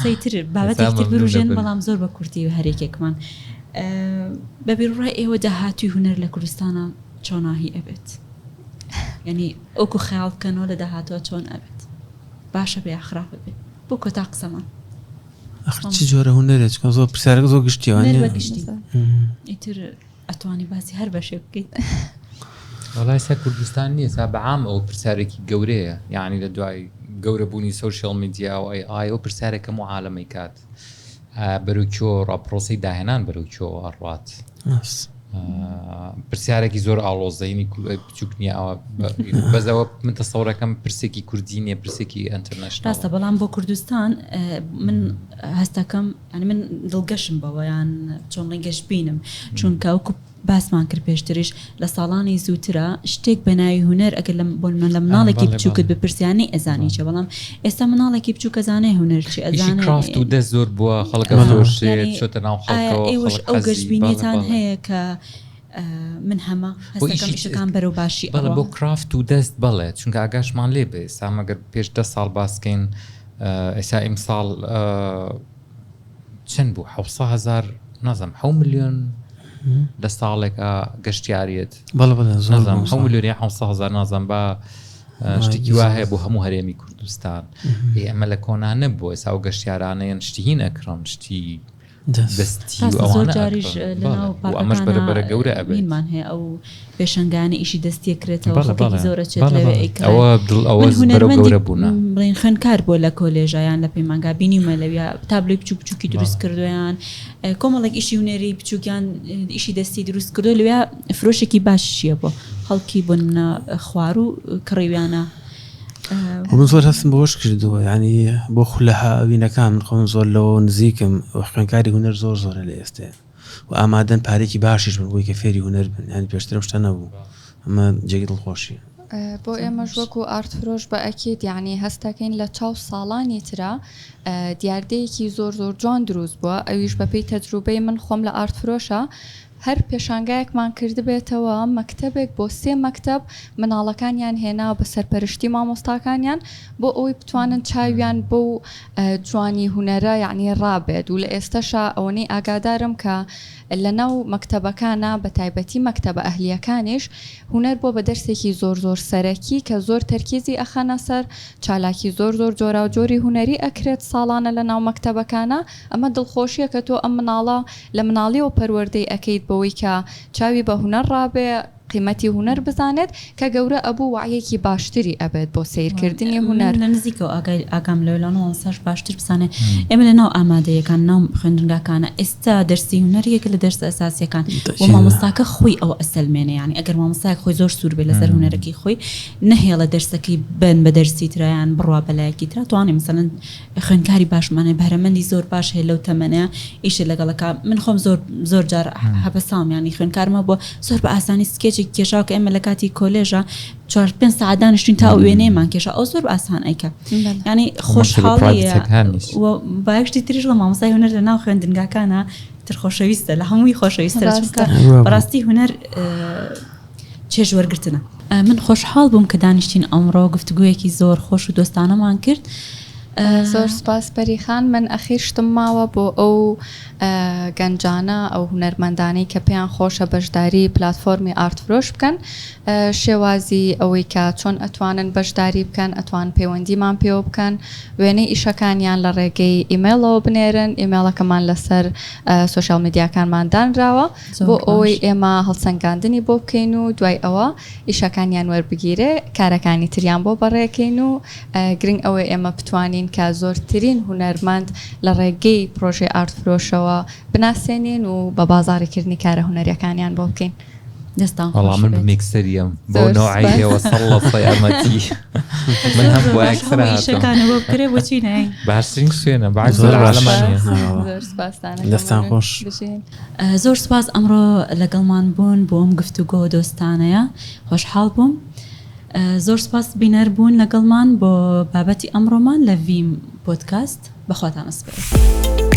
سەیتر بابەتێکتر بروژێن بەڵام زۆر بە کورتی و هەرێکێکمان بەبیڕای ئێوە داهاتوی هونەر لە کوردستانە چۆناهی ئەبێت یعنی ئەوکو خەیاڵ بکەنەوە لە داهاتوە چۆن ئەبێت باشە بێ خراپ بێت بۆ کۆتا قسەمان چی جۆرە هونەرێت زۆر پرسیارەکە زۆر گشتیوانە ئیتر ئەتوانی باسی هەر بەشێ بکەیت وڵای سەر کوردستان نییە تا بەعام ئەو پرسیارێکی گەورەیە یعنی لە دوای گەورە بوونی سوشیال میدیا و ئەو پرسیارێکە و عالەمەی کات بەروکیۆ ڕاپرۆسی داهێنان بەروکیۆ ئەڕات پرسیارێکی زۆر ئاڵۆزەینی بچووک نیە ئەوە بەزەوە من تەسەوڕەکەم پرسێکی کوردی نیە پرسێکی ئەنتەرنەشنال ڕاستە بەڵام بۆ کوردستان من هەستەکەم ینی من دڵگەشم بەوە یان چۆن گەشت بینم چونکە وەکو باسمان کرد پێشتریش لە ساڵانی زووترە شتێک بەناوی هونەر ئەگەر لە مناڵێکی بچووکت بپرسیانی ئەزانی چە بەڵام ئێستا مناڵێکی بچووک ئەزانێ هونەر چی ئەزانێ کرافت و دەست زۆر بووە خەڵکە فرۆشێت چۆتە ناو خەڵکەوە ئەو گەشتبینیەتان هەیە کە من هەمە هەستەکەم ئیشەکان بەرەو باشی بەڵێ بۆ کرافت و دەست بڵێ چونکە ئاگاشمان لێ بێ سامەگەر پێش 10 ساڵ باسکەین ئێستا ئیمساڵ چەند بوو 700,000 نازم 7 ملیۆن لە ساڵێکە گەشتیارێت نازم 7 ملیۆنی 700,000 نازم بە شتێکی وا هەیە بۆ هەموو هەرێمی کوردستان ئەمە لە کۆنانە بۆ ئێستا و گەشتیارانەیەن شتی هین ئەکڕن شتی دەستی ئەمەش بەرەبەرە گەورە ئەبێتمان هەیە ئەو پێشنگانی ئیشی دەستی کرێتەوە زۆرەچێت گەورە بوون بڵین خوێنکار بۆ لە کۆلێژایان لە پەیمانگا بینیمە لەویا تابلۆی بچوو بچووکی دروست کردویان کۆمەڵێک ئیشی هونەری بچووکیان ئیشی دەستی دروست کردو لەویا فرۆشێکی باشیە بۆ خەڵکی بوون خوار و کڕیویانە من زۆر هەستم بۆش کردووە ینی بۆ خولە هاوینەکان خۆم زۆر لەوە نزیکم خوێنکاری هونەر زۆر زۆرە لە ئێستا و ئامادەن پارێکی باشیش بن بۆی کە فێری هونەر بن ینی پێشترم شتە نەبوو ئەمە جێگی دڵخۆشی بۆ ئێمەش وەکو ئارتفرۆش بە ئەکید یعنی هەستەکەین لە چاو ساڵانی ترە دیاردەیەکی زۆر زۆر جوان دروست بووە ئەویش بەپێی تەجروبەی من خۆم لە ئارتفرۆشە هەر پێشانگایەکمان کردبێتەوە مەکتەبێک بۆ 3 مەکتەب مناڵەکانیان هێنا بە سەرپەرشتی مامۆستاکانیان بۆ ئەوەی بتوانن چاویان بۆ جوانی هوەرە یعنی ڕابێت و لە ئێستاشا ئەوەی ئاگادارم کە لە ناو مەکتەبەکانە بە تایبەتی مەکتەبە ئەهلیەکانیش هوەر بۆ بە دەرسێکی زۆر سەرەکی کە زۆر تەرکیزی ئەخەنە سەر چالاکی زۆر جۆرا و جۆری هوەری ئەکرێت ساڵانە لە ناو مەکتەبەکانە ئەمە دڵخۆشیە کە تۆ ئەم مناڵە لە مناڵی و پەروەردەی ئەەکەیت بەوەی کە چاوی بە هوەر ڕابێ قیمەتی هوەر بزانێت کە گەورە ئەبوو وعیەکی باشتری ئەبێت بۆ سیرکردنی هوەر لە نزیکەوە ئاگام لەوێلانەوە ساش باشتر بسانێ ئێمە لە ناو ئامادەیەکان ناو خوێندنگاکانە ئێستا دەرسی هوەرێکە لە دەرس ئەساسیەکان و مامۆستاکە خۆی ئەو ئەسەلمێنێ ینی ئەگەر مامۆستایەک خۆی زۆر سوور بێ لەسەر هوەرەکەی خۆی نەهێڵە دەرسەکەی بن بە دەرسی ترایان بڕوا بەلایەکی ترا توانێ مثلەن خوێندکاری باشمانە بەرەمەندی زۆر باش هەیە لەو تەمەنەیە ئیشە لەگەڵەکە من خۆم زۆر جار هەبەسام ینی خوێندکارمە بۆ زۆر بە ئاسانی سکێچێک کێشا کە ئێمە لە کاتی کۆلێژە 4-5 ساعت دانیشتین تا وێنەیەمان کێشە ئەو زۆر ئاسان ئەیکە ینی خۆشحاڵیە باشتی تریش لە مامۆستای هوەر لە ناو خوێندنگاکانە تر خۆشەویستە لە هەمووی خۆشەویستە چونکە بەڕاستی هوەر چێژ وەرگرتنە. من خۆشحاڵ بووم کە دانیشتین ئەمڕۆ گفتگوویەکی زۆر خۆش و دۆستانەمان کرد. زۆر سپاس پەریخان من ئەخیر شتم ماوە بۆ ئەو گەنجانە ئەو هوەرمەندانەی کە پێیان خۆشە بەشداری پلاتفۆرمی ئارتفرۆش بکەن شێوازی ئەوەی کە چۆن ئەتوانن بەشداری بکەن ئەتوان پەیوەندیمان پێوە بکەن وێنەی ئیشەکانیان لە ڕێگەی ئیمێلەوە بنێرن ئیمێلەکەمان لەسەر سوشال میدیاکانمان دانراوە بۆ ئەوەی ئێمە هەڵسەنگاندنی بۆ بکەین و دوای ئەوە ئیشەکانیان وەربگیرێ کارەکانی تریان بۆ بەڕێکەین و گرنگ ئەوەی ئێمە بتوانین کە زۆرترین هوەرمەند لە ڕێگەی پرۆژێ ئارتفرۆشەوە بناسێنین و بە بازاڕیکردنی کارە هوەریەکانیان بۆ بکەین. دەستان وەڵام من بمیکسەریم بۆ نۆعیەوە سەڵڵە یارمەتی من هەم بۆ ئەکسەکانە بۆ بکرێ بۆچی نای باشترین شوێنە بەعکس عالەمانیە. دەستان خۆش زۆر سپاس ئەمڕۆ لەگەڵمان بوون بۆ ئەم گفتوگۆ دۆستانەیە خۆشحاڵ بووم. زۆر سپاس بینەر بوون لەگەڵمان بۆ بابەتی ئەمڕۆمان لە ویم پۆدکاست بەخواتان ئەسپێرم.